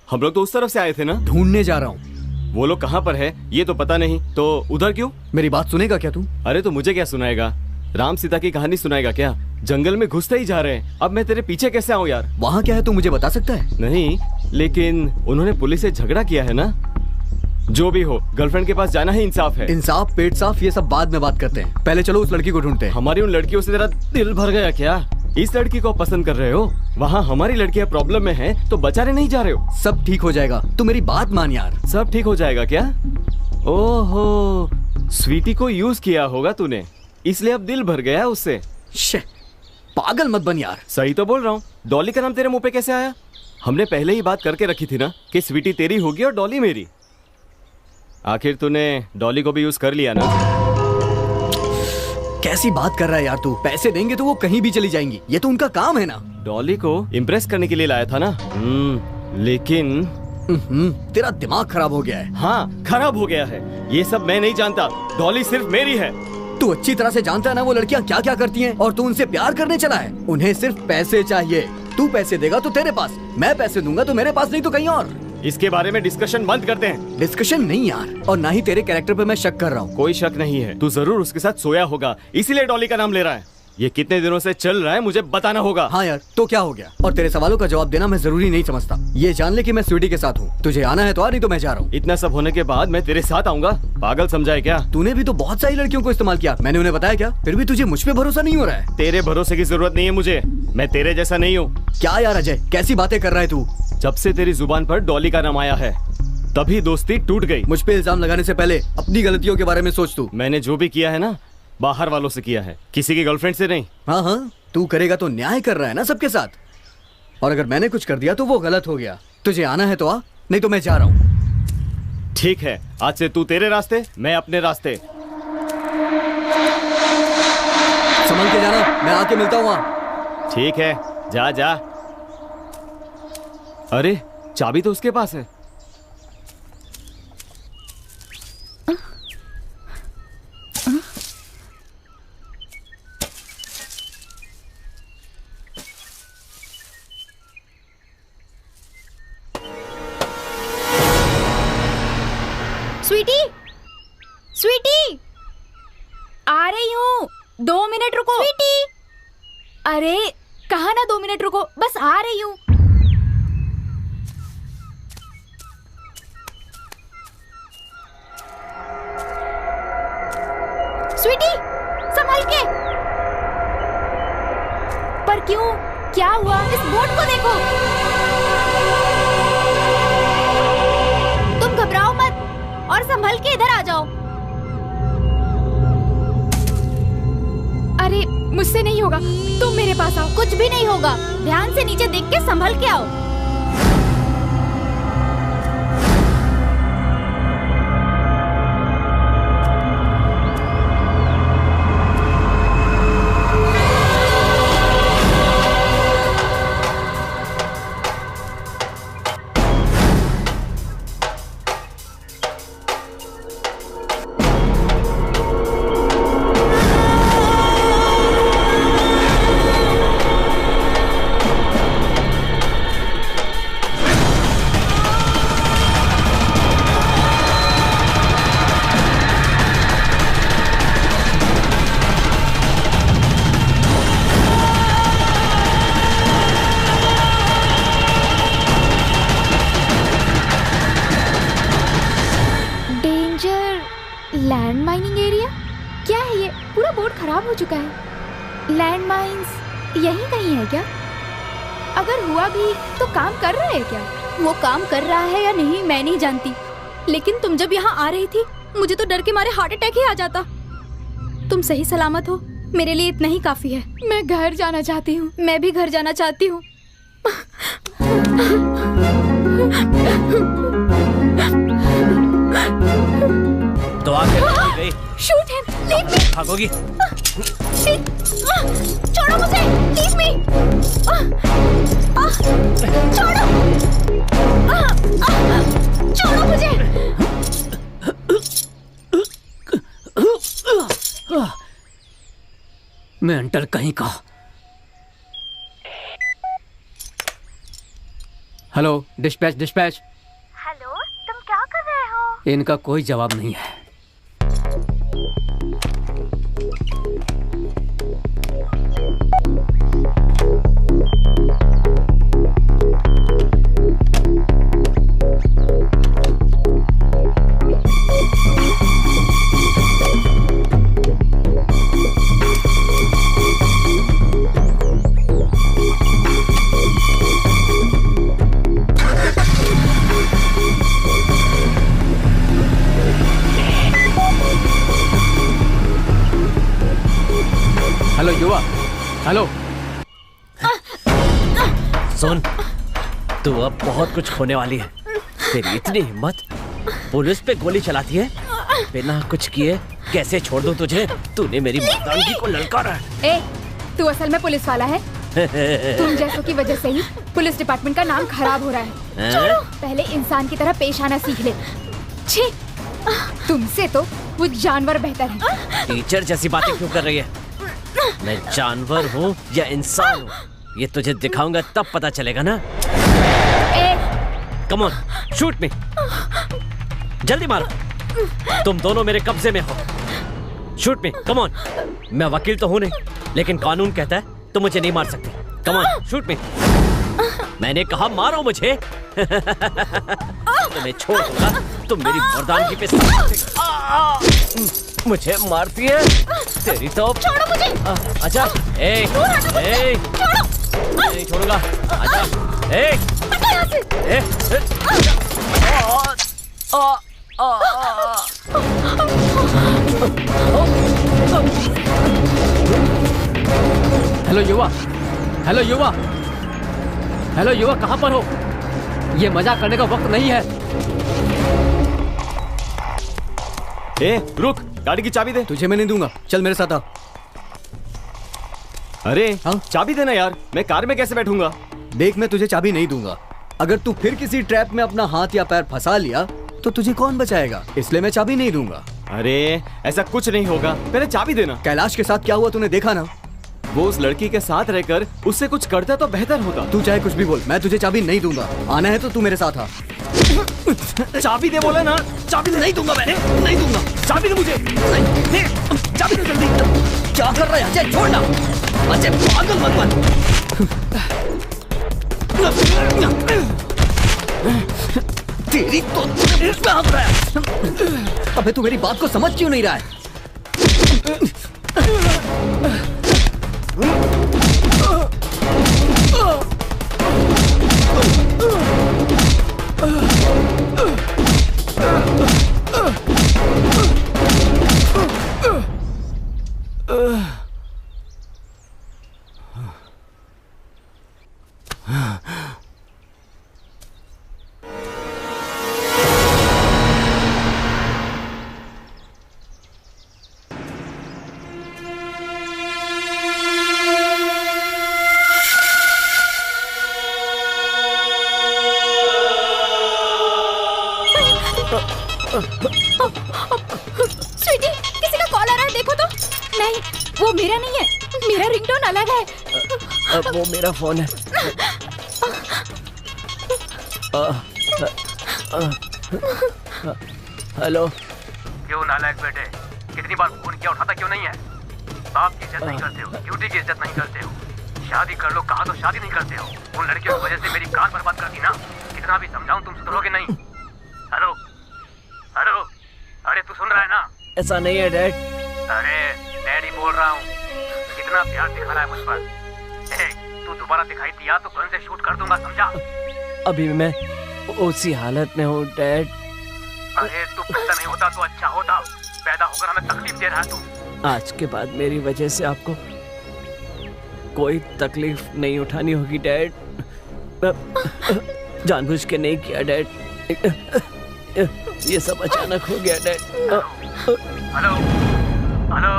Speaker 4: हम लोग तो उस तरफ से आए थे ना।
Speaker 3: ढूंढने जा रहा हूँ।
Speaker 4: वो लोग कहाँ पर है ये तो पता नहीं, तो उधर क्यों?
Speaker 3: मेरी बात सुनेगा क्या तू?
Speaker 4: अरे तो मुझे क्या सुनाएगा? राम सीता की कहानी सुनाएगा क्या? जंगल में घुसते ही जा रहे हैं, अब मैं तेरे पीछे कैसे आऊँ यार?
Speaker 3: वहाँ क्या है तू मुझे बता सकता है?
Speaker 4: नहीं, लेकिन उन्होंने पुलिस से झगड़ा किया है ना। जो भी हो, गर्लफ्रेंड के पास जाना ही इंसाफ है।
Speaker 3: इंसाफ पेट साफ ये सब बाद में बात करते हैं, पहले चलो उस लड़की को ढूंढते हैं।
Speaker 4: हमारी उन लड़कियों से तेरा दिल भर गया क्या? इस लड़की को पसंद कर रहे हो, वहाँ हमारी लड़कियाँ प्रॉब्लम में हैं तो बचाने नहीं जा रहे हो।
Speaker 3: सब ठीक हो जाएगा, तू मेरी बात मान यार।
Speaker 4: सब ठीक हो जाएगा क्या? ओहो, स्वीटी को यूज किया होगा तूने, इसलिए अब दिल भर गया उससे।
Speaker 3: पागल मत बन यार।
Speaker 4: सही तो बोल रहा हूँ, डॉली का नाम तेरे मुंह पे कैसे आया? हमने पहले ही बात करके रखी थी ना कि स्वीटी तेरी होगी और डॉली मेरी। आखिर तूने डॉली को भी यूज कर लिया ना।
Speaker 3: कैसी बात कर रहा है यार तू? पैसे देंगे तो वो कहीं भी चली जाएंगी, ये तो उनका काम है ना।
Speaker 4: डॉली को इम्प्रेस करने के लिए लाया था ना। लेकिन
Speaker 3: तेरा दिमाग खराब हो गया है।
Speaker 4: हाँ, खराब हो गया है। ये सब मैं नहीं जानता, डॉली सिर्फ मेरी है।
Speaker 3: तू अच्छी तरह से जानता है ना वो लड़कियां क्या क्या करती हैं, और तू उनसे प्यार करने चला है। उन्हें सिर्फ पैसे चाहिए। तू पैसे देगा तो तेरे पास, मैं पैसे दूंगा तो मेरे पास, नहीं तो कहीं और।
Speaker 4: इसके बारे में डिस्कशन बंद करते हैं।
Speaker 3: डिस्कशन नहीं यार, और ना ही तेरे कैरेक्टर पे मैं शक कर रहा हूँ।
Speaker 4: कोई शक नहीं है, तू जरूर उसके साथ सोया होगा, इसीलिए डॉली का नाम ले रहा है। ये कितने दिनों से चल रहा है मुझे बताना होगा।
Speaker 3: हाँ यार, तो क्या हो गया? और तेरे सवालों का जवाब देना मैं जरूरी नहीं समझता। ये जान ले कि मैं स्वीटी के साथ हूँ। तुझे आना है तो आ, नहीं तो मैं जा रहा हूँ।
Speaker 4: इतना सब होने के बाद मैं तेरे साथ आऊंगा? पागल समझा है क्या?
Speaker 3: तूने भी तो बहुत सारी लड़कियों को इस्तेमाल किया, मैंने उन्हें बताया क्या? फिर भी तुझे मुझ पे भरोसा नहीं हो रहा है।
Speaker 4: तेरे भरोसे की जरूरत नहीं है मुझे, मैं तेरे जैसा नहीं हूँ।
Speaker 3: क्या यार अजय, कैसी बातें कर रहा है तू?
Speaker 4: जब से तेरी जुबान पर डॉली का नाम आया है तभी दोस्ती टूट गई।
Speaker 3: मुझ पे इल्जाम लगाने से पहले अपनी गलतियों के बारे में सोच तू।
Speaker 4: मैंने जो भी किया है ना, बाहर वालों से किया है, किसी की गर्लफ्रेंड से नहीं।
Speaker 3: हाँ हाँ, तू करेगा तो न्याय कर रहा है ना सबके साथ। और अगर मैंने कुछ कर दिया तो वो गलत हो गया। तुझे आना है तो आ, नहीं तो मैं जा रहा हूँ।
Speaker 4: ठीक है, आज से तू तेरे रास्ते, मैं अपने रास्ते।
Speaker 3: संभल के जाना, मैं आके मिलता हूँ वहाँ।
Speaker 4: ठीक है, जा जा। अरे चाबी तो उसके पास है।
Speaker 1: स्वीटी, स्वीटी, आ रही हूँ। 2 मिनट रुको। स्वीटी, अरे कहा ना 2 मिनट रुको, बस आ रही हूँ। स्वीटी, संभल के। पर क्यों? क्या हुआ? इस बोर्ड को देखो। तुम घबराओ मत और संभल के इधर आ जाओ। अरे मुझसे नहीं होगा, तुम मेरे पास आओ। कुछ भी नहीं होगा, ध्यान से नीचे देख के संभल के आओ। Land mining area? क्या है ये? पूरा बोर्ड खराब हो चुका है। लैंड माइंस यहीं कहीं है क्या? अगर हुआ भी तो काम कर रहा है क्या? वो काम कर रहा है या नहीं मैं नहीं जानती, लेकिन तुम जब यहाँ आ रही थी मुझे तो डर के मारे हार्ट अटैक ही आ जाता। तुम सही सलामत हो, मेरे लिए इतना ही काफी है। मैं घर जाना चाहती हूँ। मैं भी घर जाना चाहती हूँ।
Speaker 5: तो आगे गई।
Speaker 1: Shoot him, leave me.
Speaker 5: भागोगी?
Speaker 1: छोड़ो मुझे, लीव मी। छोड़ो, छोड़ो मुझे।
Speaker 9: मेंटल कहीं का। Hello, dispatch dispatch.
Speaker 6: हेलो, तुम क्या कर रहे हो?
Speaker 9: इनका कोई जवाब नहीं है। हेलो युवा, हेलो,
Speaker 5: सुन, तू अब बहुत कुछ होने वाली है। तेरी इतनी हिम्मत, पुलिस पे गोली चलाती है बिना कुछ किए। कैसे छोड़ दूं तुझे? तूने मेरी मर्दानगी को ललकारा है।
Speaker 1: ए, तू असल में पुलिस वाला है। तुम जैसों की वजह से ही पुलिस डिपार्टमेंट का नाम खराब हो रहा है। छोड़ो, पहले इंसान की तरह पेश आना सीख ले। छी, तुमसे तो वो जानवर बेहतर है।
Speaker 5: टीचर जैसी बातें क्यों कर रही है? मैं जानवर हूँ या इंसान हूँ, ये तुझे दिखाऊंगा, तब पता चलेगा ना। कम ऑन, शूट मी, जल्दी मारो। तुम दोनों मेरे कब्जे में हो। Shoot me, come on. मैं वकील तो हूँ नहीं, लेकिन कानून कहता है तुम मुझे नहीं मार सकते। कम ऑन, शूट मी। मैंने कहा मारो मुझे। तुम्हें छोड़ दूंगा, तुम मेरी मर्दानगी पे मुझे मारती है। तेरी तो
Speaker 1: छोड़ो मुझे।
Speaker 5: अच्छा, नहीं छोड़ूंगा। अच्छा,
Speaker 1: यहाँ से।
Speaker 9: हेलो युवा, हेलो युवा, हेलो युवा, कहाँ पर हो? ये मजाक करने का वक्त नहीं है।
Speaker 4: ए, रुक, गाड़ी की चाबी दे।
Speaker 3: तुझे मैं नहीं दूंगा, चल मेरे साथ आ।
Speaker 4: अरे हाँ, चाबी देना यार, मैं कार में कैसे बैठूंगा?
Speaker 3: देख, मैं तुझे चाबी नहीं दूंगा। अगर तू फिर किसी ट्रैप में अपना हाथ या पैर फंसा लिया तो तुझे कौन बचाएगा? इसलिए मैं चाबी नहीं दूंगा।
Speaker 4: अरे ऐसा कुछ नहीं होगा, पहले चाबी देना।
Speaker 3: कैलाश के साथ क्या हुआ तूने देखा ना?
Speaker 4: वो उस लड़की के साथ रहकर उससे कुछ करता तो बेहतर होता।
Speaker 3: तू चाहे कुछ भी बोल, मैं तुझे चाबी नहीं दूंगा। आना है तो तू मेरे साथ आ।
Speaker 4: चाबी दे बोला ना। चाबी नहीं दूंगा, मैंने नहीं दूंगा। चाबी दे मुझे। नहीं, चाबी दे जल्दी।
Speaker 3: क्या कर रहा है अजय? छोड़ना अजय, पागल मत बन। तेरी तो अबे तू मेरी बात को समझ क्यों नहीं रहा है?
Speaker 1: स्वीटी, किसी का कॉल आ रहा है, देखो तो। नहीं, वो मेरा नहीं है, मेरा रिंगटोन अलग है।
Speaker 5: अब वो मेरा फोन है। हेलो।
Speaker 8: क्यों नालायक बेटे, कितनी बार फोन किया, उठाता क्यों नहीं है? बाप की इज्जत नहीं करते हो, ड्यूटी की इज्जत नहीं करते हो। शादी कर लो कहा तो शादी नहीं करते हो। उन लड़कियों की वजह से मेरी कार बर्बाद कर दी ना। कितना भी समझाऊं तुम सुधरोगे नहीं। हेलो हेलो, अरे तू सुन रहा है ना?
Speaker 5: ऐसा नहीं है डैड।
Speaker 8: अरे डैडी बोल रहा हूँ। कितना प्यार दिखा रहा है मुझ पर। तू दोबारा दिखाई दिया तो गन से शूट कर दूंगा, समझा?
Speaker 5: अभी मैं उसी हालत में हूँ डैड।
Speaker 8: अरे तू पैदा नहीं होता तो अच्छा होता। पैदा होकर हमें तकलीफ दे रहा है तू।
Speaker 5: आज के बाद मेरी वजह से आपको कोई तकलीफ नहीं उठानी होगी डैड। जानबूझ के नहीं किया डैड, ये सब अचानक हो गया dad.
Speaker 8: Hello hello,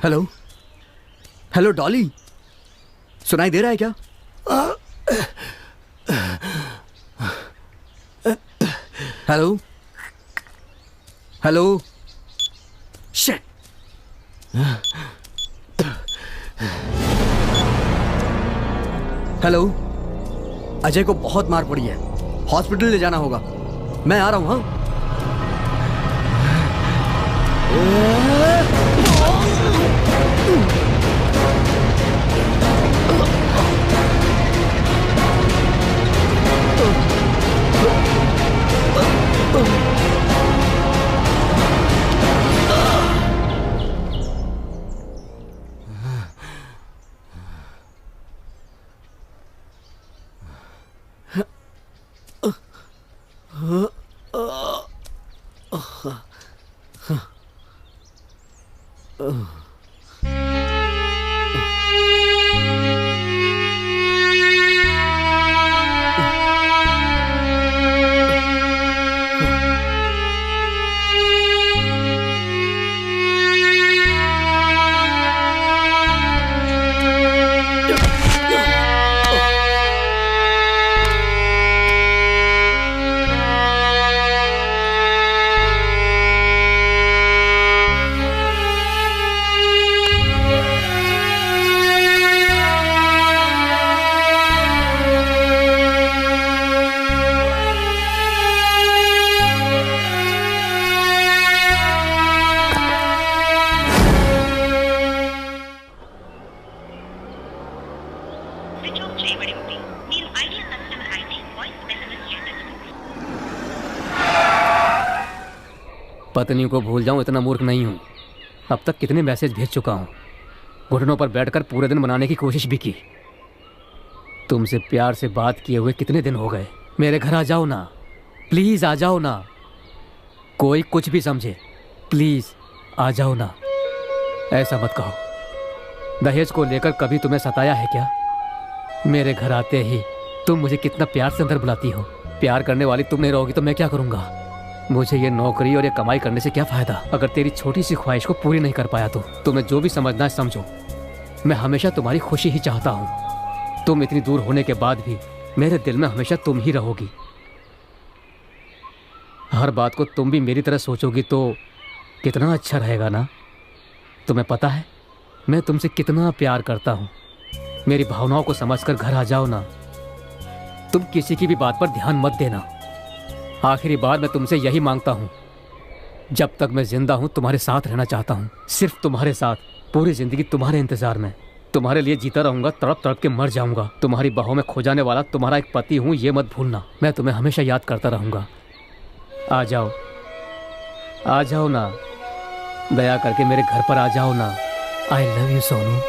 Speaker 3: hello hello Dolly, सुनाई दे रहा है क्या? Hello hello, shit. Hello, Ajay को बहुत मार पड़ी है, हॉस्पिटल ले जाना होगा। मैं आ रहा हूं। हाँ,
Speaker 9: पत्नी को भूल जाऊं इतना मूर्ख नहीं हूं। अब तक कितने मैसेज भेज चुका हूं, घुटनों पर बैठकर पूरे दिन मनाने की कोशिश भी की। तुमसे प्यार से बात किए हुए कितने दिन हो गए। मेरे घर आ जाओ ना, प्लीज आ जाओ ना। कोई कुछ भी समझे, प्लीज आ जाओ ना। ऐसा मत कहो। दहेज को लेकर कभी तुम्हें सताया है क्या? मेरे घर आते ही तुम मुझे कितना प्यार से अंदर बुलाती हो। प्यार करने वाली तुम नहीं रहोगी तो मैं क्या करूंगा? मुझे ये नौकरी और ये कमाई करने से क्या फायदा अगर तेरी छोटी सी ख्वाहिश को पूरी नहीं कर पाया तो? तुम्हें जो भी समझना है समझो। मैं हमेशा तुम्हारी खुशी ही चाहता हूँ। तुम इतनी दूर होने के बाद भी मेरे दिल में हमेशा तुम ही रहोगी। हर बात को तुम भी मेरी तरह सोचोगी तो कितना अच्छा रहेगा ना। तुम्हें पता है मैं तुमसे कितना प्यार करता हूँ। मेरी भावनाओं को समझकर घर आ जाओ ना। तुम किसी की भी बात पर ध्यान मत देना। आखिरी बार मैं तुमसे यही मांगता हूँ, जब तक मैं जिंदा हूँ तुम्हारे साथ रहना चाहता हूँ, सिर्फ तुम्हारे साथ, पूरी जिंदगी तुम्हारे इंतजार में। तुम्हारे लिए जीता रहूंगा, तड़प तड़प के मर जाऊंगा। तुम्हारी बाहों में खो जाने वाला तुम्हारा एक पति हूँ, ये मत भूलना। मैं तुम्हें हमेशा याद करता रहूंगा। आ जाओ, आ जाओ ना, दया करके मेरे घर पर आ जाओ ना। I love you Sonu.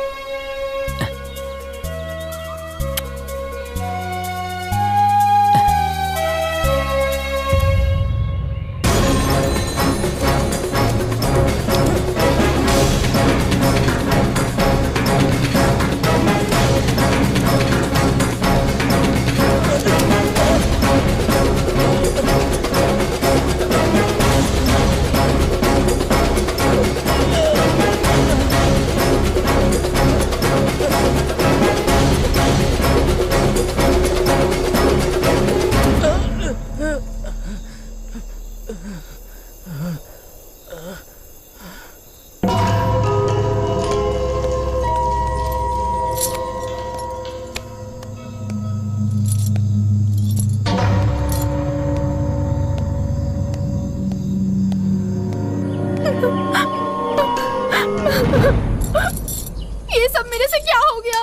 Speaker 1: ये सब मेरे से क्या हो गया?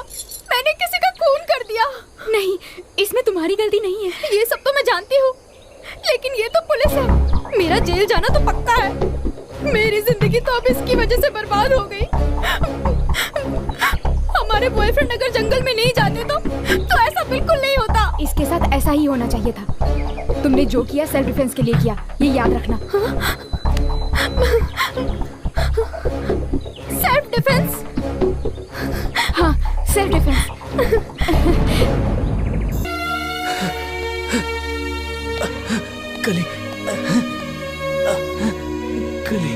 Speaker 1: मैंने किसी का खून कर दिया। नहीं, इसमें तुम्हारी गलती नहीं है। ये सब तो मैं जानती हूँ, लेकिन ये तो पुलिस है। मेरा जेल जाना तो पक्का है। मेरी जिंदगी तो अब इसकी वजह से बर्बाद हो गई। हमारे बॉयफ्रेंड अगर जंगल में नहीं जाते तो ऐसा बिल्कुल नहीं होता। इसके साथ ऐसा ही होना चाहिए था। तुमने जो किया सेल्फ डिफेंस के लिए किया, ये याद रखना। Self defence? हाँ, सेल्फ डिफेंस।
Speaker 2: कली, कली,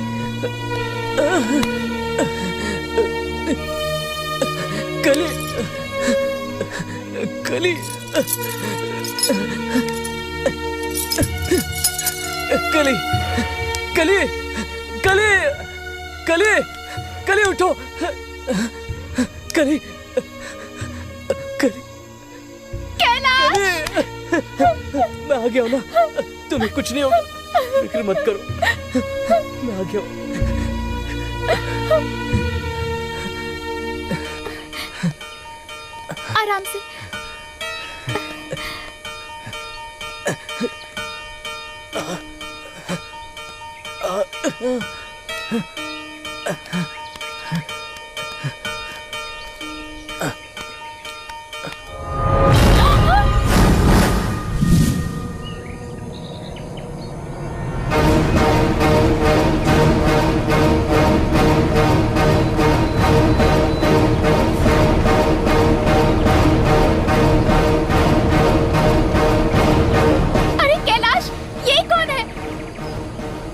Speaker 2: कली, कली, कली, कली, कली, कली, कली उठो। कली, कली,
Speaker 1: कैलाश!
Speaker 2: मैं आ गया हूँ ना, तुम्हें कुछ नहीं होगा, फिक्र मत करो, मैं आ गया हूँ।
Speaker 1: आराम से।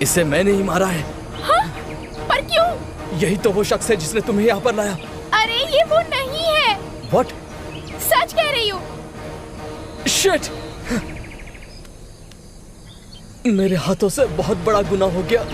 Speaker 2: इसे मैंने ही मारा है।
Speaker 1: हाँ? पर क्यों?
Speaker 2: यही तो वो शख्स है जिसने तुम्हें यहाँ पर लाया।
Speaker 1: अरे ये वो नहीं है।
Speaker 2: What?
Speaker 1: सच कह रही हूँ।
Speaker 2: Shit! मेरे हाथों से बहुत बड़ा गुनाह हो गया।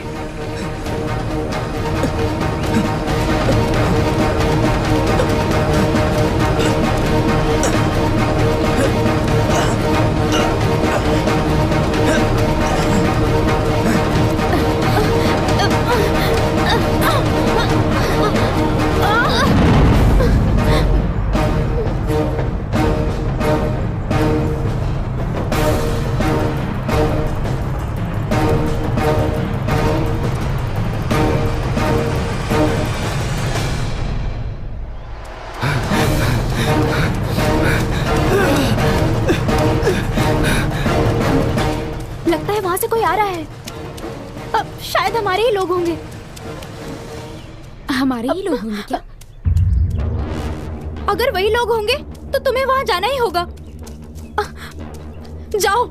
Speaker 1: है वहां से कोई आ रहा है। शायद हमारे ही लोग होंगे। हमारे ही लोग होंगे क्या? अगर वही लोग होंगे तो तुम्हें वहां जाना ही होगा। जाओ।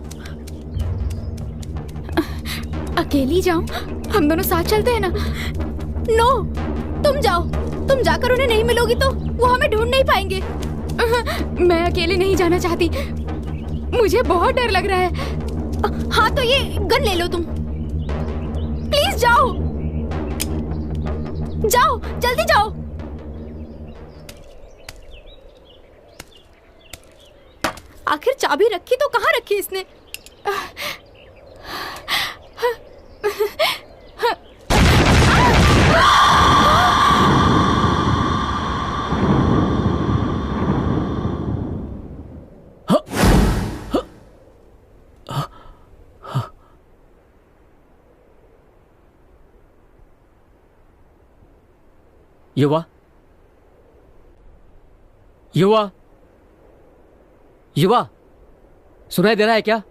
Speaker 1: अकेली जाऊं? हम दोनों साथ चलते हैं ना। नो, तुम जाओ। तुम जाकर उन्हें नहीं मिलोगी तो वो हमें ढूंढ नहीं पाएंगे। मैं अकेले नहीं जाना चाहती, मुझे बहुत डर लग रहा है। हाँ तो ये गन ले लो तुम। प्लीज जाओ, जाओ, जल्दी जाओ। आखिर चाबी रखी तो कहाँ रखी इसने?
Speaker 9: युवा, युवा, युवा, सुनाई दे रहा है क्या?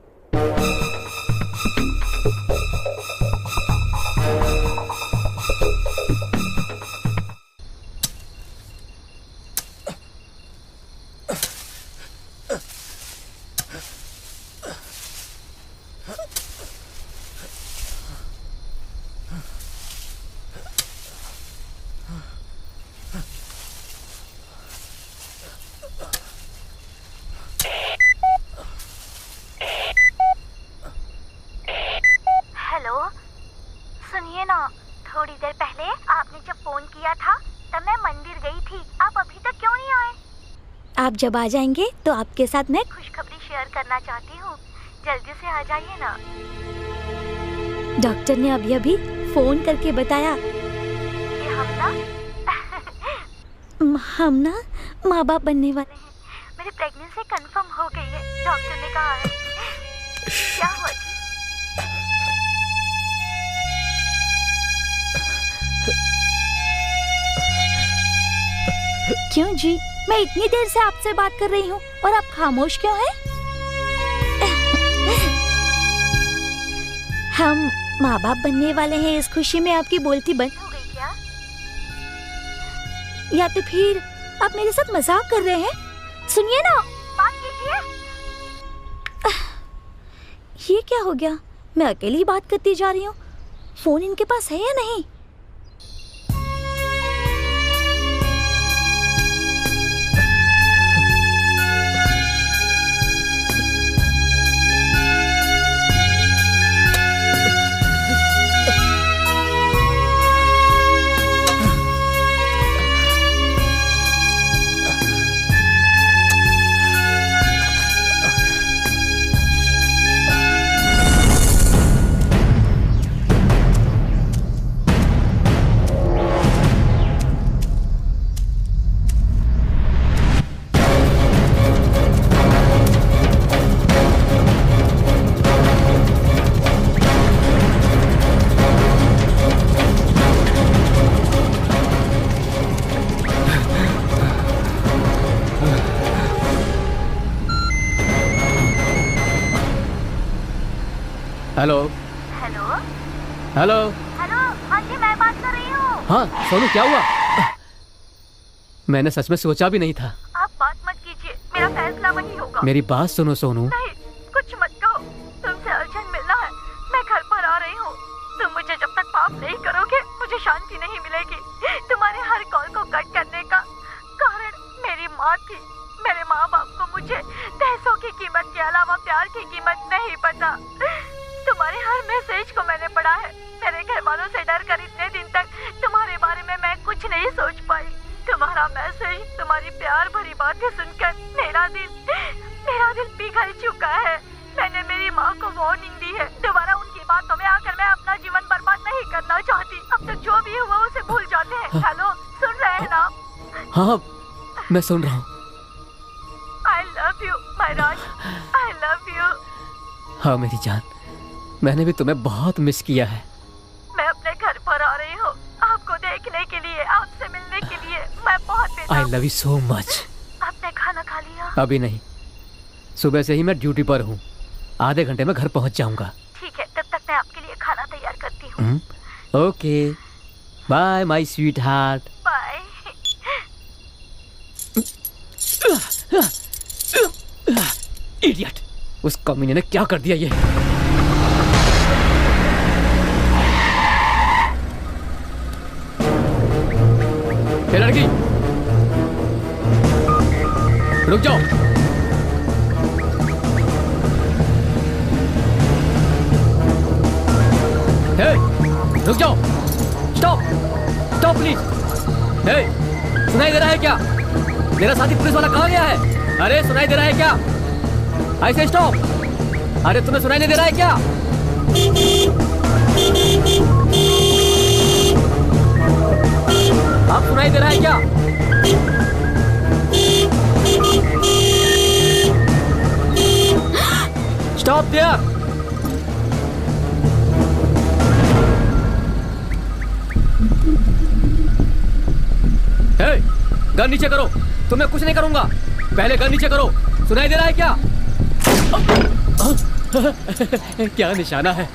Speaker 6: आप जब आ जाएंगे तो आपके साथ मैं खुशखबरी शेयर करना चाहती हूँ। जल्दी से आ जाइए ना। डॉक्टर ने अभी फोन करके बताया कि हम ना माँ बाप बनने वाले हैं। मेरी प्रेगनेंसी कंफर्म हो गई है, डॉक्टर ने कहा है। क्या हुआ जी? क्यों जी, मैं इतनी देर से आपसे बात कर रही हूँ और आप खामोश क्यों हैं? हम माँ बाप बनने वाले हैं, इस खुशी में आपकी बोलती बंद हो गई क्या? या तो फिर आप मेरे साथ मजाक कर रहे हैं? सुनिए ना, बात कीजिए। ये क्या हो गया? मैं अकेली बात करती जा रही हूँ। फोन इनके पास है या नहीं?
Speaker 9: हेलो
Speaker 6: हेलो
Speaker 9: हेलो
Speaker 6: हेलो, हाँ जी मैं बात कर रही हूँ।
Speaker 9: हाँ सोनू, क्या हुआ? मैंने सच में सोचा भी नहीं था।
Speaker 6: आप बात मत कीजिए, मेरा फैसला वही होगा।
Speaker 9: मेरी बात सुनो सोनू।
Speaker 6: नहीं, कुछ मत कहो। तुमसे अर्जेंट मिलना है, मैं घर पर आ रही हूँ। तुम मुझे जब तक माफ नहीं करोगे मुझे शांति नहीं मिलेगी। तुम्हारे हर कॉल को कट करने का कारण मेरी माँ थी। मेरे माँ बाप को मुझे पैसों की कीमत के अलावा प्यार की कीमत नहीं पता। तुम्हारे हर मैसेज को मैंने पढ़ा है। मेरे घर वालों से डर कर इतने दिन तक तुम्हारे बारे में मैं कुछ नहीं सोच पाई। तुम्हारा मैसेज, तुम्हारी प्यार भरी बातें सुनकर मेरा दिल पिघल चुका है। मैंने मेरी माँ को वार्निंग दी है, दोबारा उनकी बातों में आकर मैं अपना जीवन बर्बाद नहीं करना चाहती। अब तक जो भी हुआ उसे भूल जाते हैं। हेलो, सुन रहे हैं ना?
Speaker 9: हाँ मैं सुन रहा हूँ।
Speaker 6: I love you, my Raj. I love you.
Speaker 9: हाँ मेरी जान, मैंने भी तुम्हें बहुत मिस किया है।
Speaker 6: मैं अपने घर पर आ रही हूँ, आपको देखने के लिए, आपसे मिलने के लिए। मैं बहुत
Speaker 9: I love you so much.
Speaker 6: आपने खाना खा लिया?
Speaker 9: अभी नहीं, सुबह से ही मैं ड्यूटी पर हूँ। आधे घंटे में घर पहुँच जाऊँगा।
Speaker 6: ठीक है, मैं आपके लिए खाना तैयार करती हूँ।
Speaker 9: Okay, bye my sweetheart.
Speaker 6: Bye.
Speaker 9: Idiot, उस कमीने ने क्या कर दिया ये? ये लड़की, रुक जाओ। हे, रुक जाओ। Stop, stop please. हे, सुनाई दे रहा है क्या? मेरा साथी पुलिस वाला कहाँ गया है? अरे सुनाई दे रहा है क्या? ऐसे स्टॉप। अरे तुम्हें सुनाई नहीं दे रहा है क्या? आप सुनाई दे रहा है क्या? Stop there. हे, गन नीचे करो। तुम्हें कुछ नहीं करूंगा। पहले गन नीचे करो। सुनाई दे रहा है क्या? क्या निशाना है?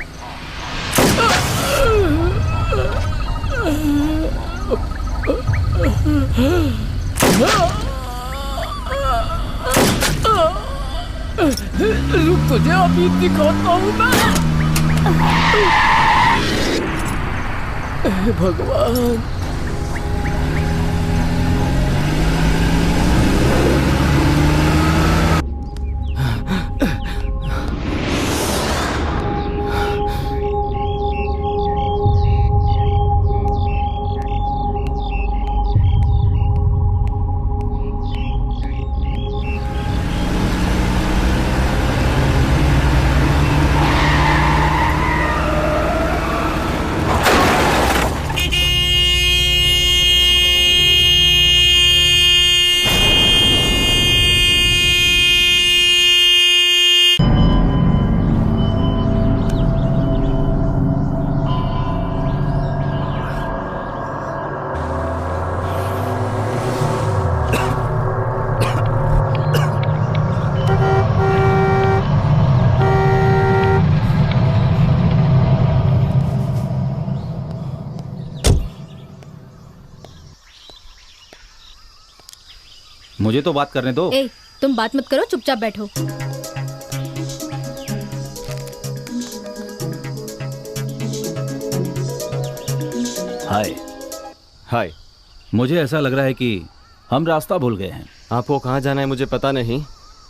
Speaker 9: रुक, तुझे अभी दिखाता हूं मैं। भगवान,
Speaker 7: मुझे तो बात करने दो।
Speaker 1: ए, तुम बात मत करो, चुपचाप बैठो।
Speaker 7: हाय।
Speaker 4: हाय।
Speaker 7: मुझे ऐसा लग रहा है कि हम रास्ता भूल गए हैं।
Speaker 4: आपको कहाँ जाना है मुझे पता नहीं,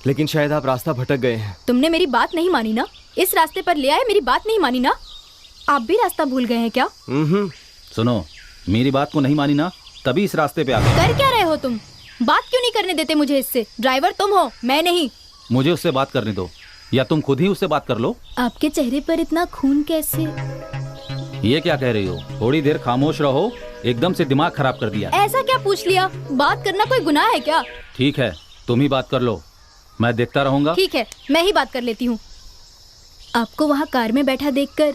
Speaker 4: लेकिन शायद आप रास्ता भटक गए हैं।
Speaker 1: तुमने मेरी बात नहीं मानी ना? इस रास्ते पर ले आए, मेरी बात नहीं मानी ना? आप भी रास्ता भूल गए हैं क्या?
Speaker 7: सुनो, मेरी बात को नहीं मानी ना, तभी इस रास्ते पे आ गए।
Speaker 1: कर क्या रहे हो तुम? बात क्यों नहीं करने देते मुझे इससे? ड्राइवर तुम हो, मैं नहीं।
Speaker 7: मुझे उससे बात करने दो, या तुम खुद ही उससे बात कर लो।
Speaker 1: आपके चेहरे पर इतना खून कैसे?
Speaker 7: ये क्या कह रही हो? थोड़ी देर खामोश रहो, एकदम से दिमाग खराब कर दिया।
Speaker 1: ऐसा क्या पूछ लिया? बात करना कोई गुनाह है क्या?
Speaker 7: ठीक है, तुम ही बात कर लो, मैं देखता रहूंगा।
Speaker 1: ठीक है, मैं ही बात कर लेती हूँ। आपको वहाँ कार में बैठा देखकर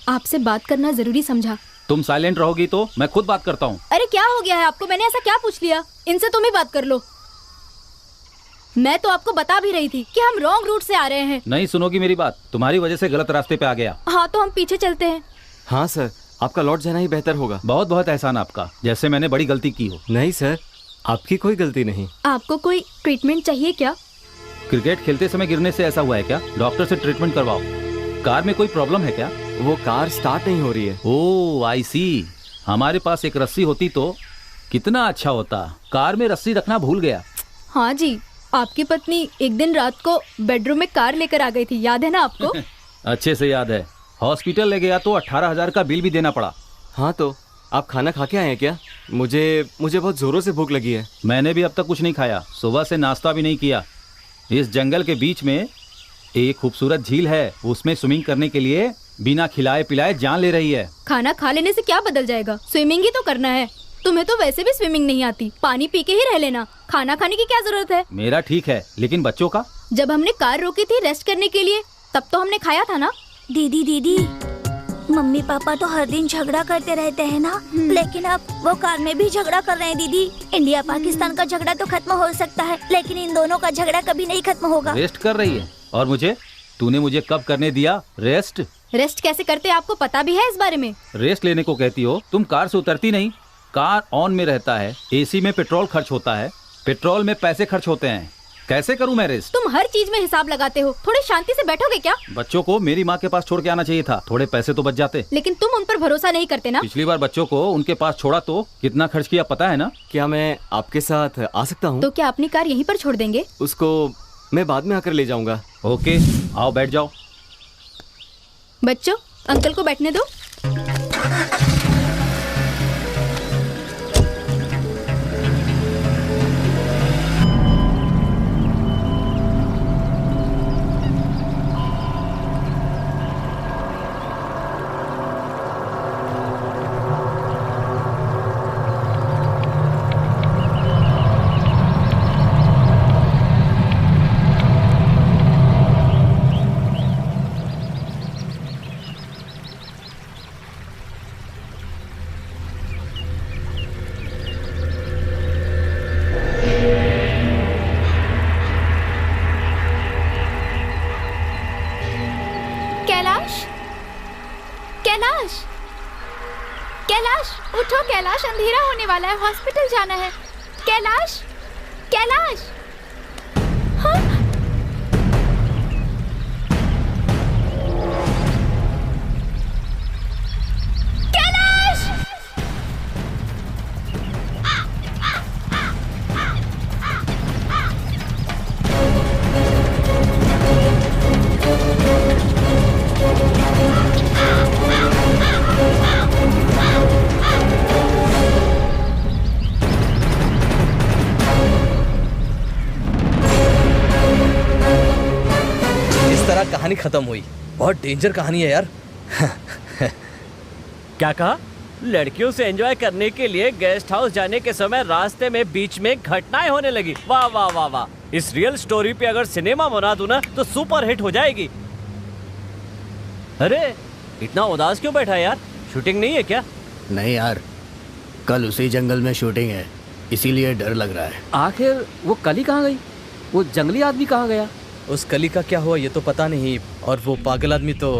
Speaker 1: आपसे बात करना जरूरी समझा।
Speaker 7: तुम साइलेंट रहोगी तो मैं खुद बात करता हूँ।
Speaker 1: अरे क्या हो गया है आपको? मैंने ऐसा क्या पूछ लिया? इनसे तुम ही बात कर लो। मैं तो आपको बता भी रही थी कि हम रॉन्ग रूट से आ रहे हैं।
Speaker 7: नहीं सुनोगी मेरी बात, तुम्हारी वजह से गलत रास्ते पे आ गया।
Speaker 1: हाँ तो हम पीछे चलते हैं।
Speaker 4: हाँ सर, आपका लौट जाना ही बेहतर होगा।
Speaker 7: बहुत बहुत एहसान आपका, जैसे मैंने बड़ी गलती की हो।
Speaker 4: नहीं सर, आपकी कोई गलती नहीं।
Speaker 1: आपको कोई ट्रीटमेंट चाहिए क्या?
Speaker 7: क्रिकेट खेलते समय गिरने से ऐसा हुआ है क्या? डॉक्टर से ट्रीटमेंट करवाओ। कार में कोई प्रॉब्लम है क्या?
Speaker 4: वो कार स्टार्ट नहीं हो रही है।
Speaker 7: ओह आई सी। हमारे पास एक रस्सी होती तो कितना अच्छा होता। कार में रस्सी रखना भूल गया।
Speaker 1: हाँ जी, आपकी पत्नी एक दिन रात को बेडरूम में कार लेकर आ गई थी, याद है ना आपको?
Speaker 7: अच्छे से याद है। हॉस्पिटल ले गया तो 18,000 का बिल भी देना पड़ा।
Speaker 4: हाँ तो आप खाना खा के आए हैं क्या? मुझे बहुत जोरों से भूख लगी है।
Speaker 7: मैंने भी अब तक कुछ नहीं खाया, सुबह से नाश्ता भी नहीं किया। इस जंगल के बीच में एक खूबसूरत झील है, उसमें स्विमिंग करने के लिए बिना खिलाए पिलाए जान ले रही है।
Speaker 1: खाना खा लेने से क्या बदल जाएगा? स्विमिंग ही तो करना है। तुम्हें तो वैसे भी स्विमिंग नहीं आती, पानी पी के ही रह लेना। खाना खाने की क्या जरूरत है?
Speaker 7: मेरा ठीक है, लेकिन बच्चों का?
Speaker 1: जब हमने कार रोकी थी रेस्ट करने के लिए, तब तो हमने खाया था ना।
Speaker 6: दीदी, मम्मी पापा तो हर दिन झगड़ा करते रहते हैं ना, लेकिन अब वो कार में भी झगड़ा कर रहे हैं। दीदी, इंडिया पाकिस्तान का झगड़ा तो खत्म हो सकता है, लेकिन इन दोनों का झगड़ा कभी नहीं खत्म होगा।
Speaker 7: रेस्ट कर रही है, और मुझे? तूने मुझे कब करने दिया रेस्ट?
Speaker 1: रेस्ट कैसे करते हैं आपको पता भी है इस बारे में?
Speaker 7: रेस्ट लेने को कहती हो? तुम कार से उतरती नहीं। कार ऑन में रहता है, एसी में पेट्रोल खर्च होता है, पेट्रोल में पैसे खर्च होते हैं। कैसे करूं मैं रेस्ट?
Speaker 1: तुम हर चीज में हिसाब लगाते हो। थोड़ी शांति से बैठोगे क्या?
Speaker 7: बच्चों को मेरी माँ के पास छोड़ के आना चाहिए था, थोड़े पैसे तो बच जाते।
Speaker 1: लेकिन तुम उन पर भरोसा नहीं करते ना।
Speaker 7: पिछली बार बच्चों को उनके पास छोड़ा तो कितना खर्च किया पता है ना?
Speaker 3: क्या मैं आपके साथ आ सकता हूँ?
Speaker 1: तो क्या अपनी कार यहीं पर छोड़ देंगे?
Speaker 3: उसको मैं बाद में आकर ले जाऊंगा।
Speaker 7: ओके, आओ बैठ जाओ।
Speaker 1: बच्चों, अंकल को बैठने दो। कैलाश, उठो कैलाश, अंधेरा होने वाला है, हॉस्पिटल जाना है। कैलाश, कैलाश। हाँ? कैलाश!
Speaker 2: कहानी खत्म हुई। बहुत डेंजर कहानी है यार।
Speaker 5: क्या कहा? लड़कियों से एंजॉय करने के लिए गेस्ट हाउस जाने के समय रास्ते में बीच में घटनाएं होने लगी। वाह वाह वाह वाह। इस रियल स्टोरी पे अगर सिनेमा बना दूं ना तो सुपर हिट हो जाएगी। अरे इतना उदास क्यों बैठा यार? शूटिंग नहीं है क्या?
Speaker 3: नहीं यार, कल उसी जंगल में शूटिंग है, इसीलिए डर लग रहा है।
Speaker 9: आखिर वो कली कहाँ गई? वो जंगली आदमी कहाँ गया?
Speaker 2: उस कली का क्या हुआ ये तो पता नहीं, और वो पागल आदमी तो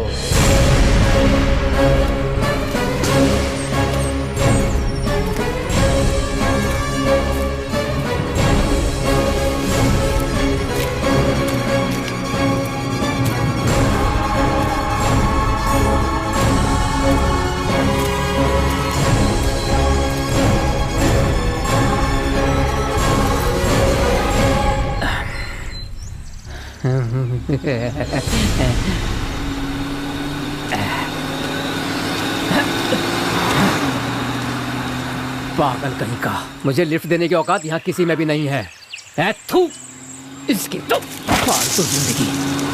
Speaker 9: पागल कहीं का। मुझे लिफ्ट देने की औकात यहाँ किसी में भी नहीं है। थू, इसकी तो फालतू जिंदगी।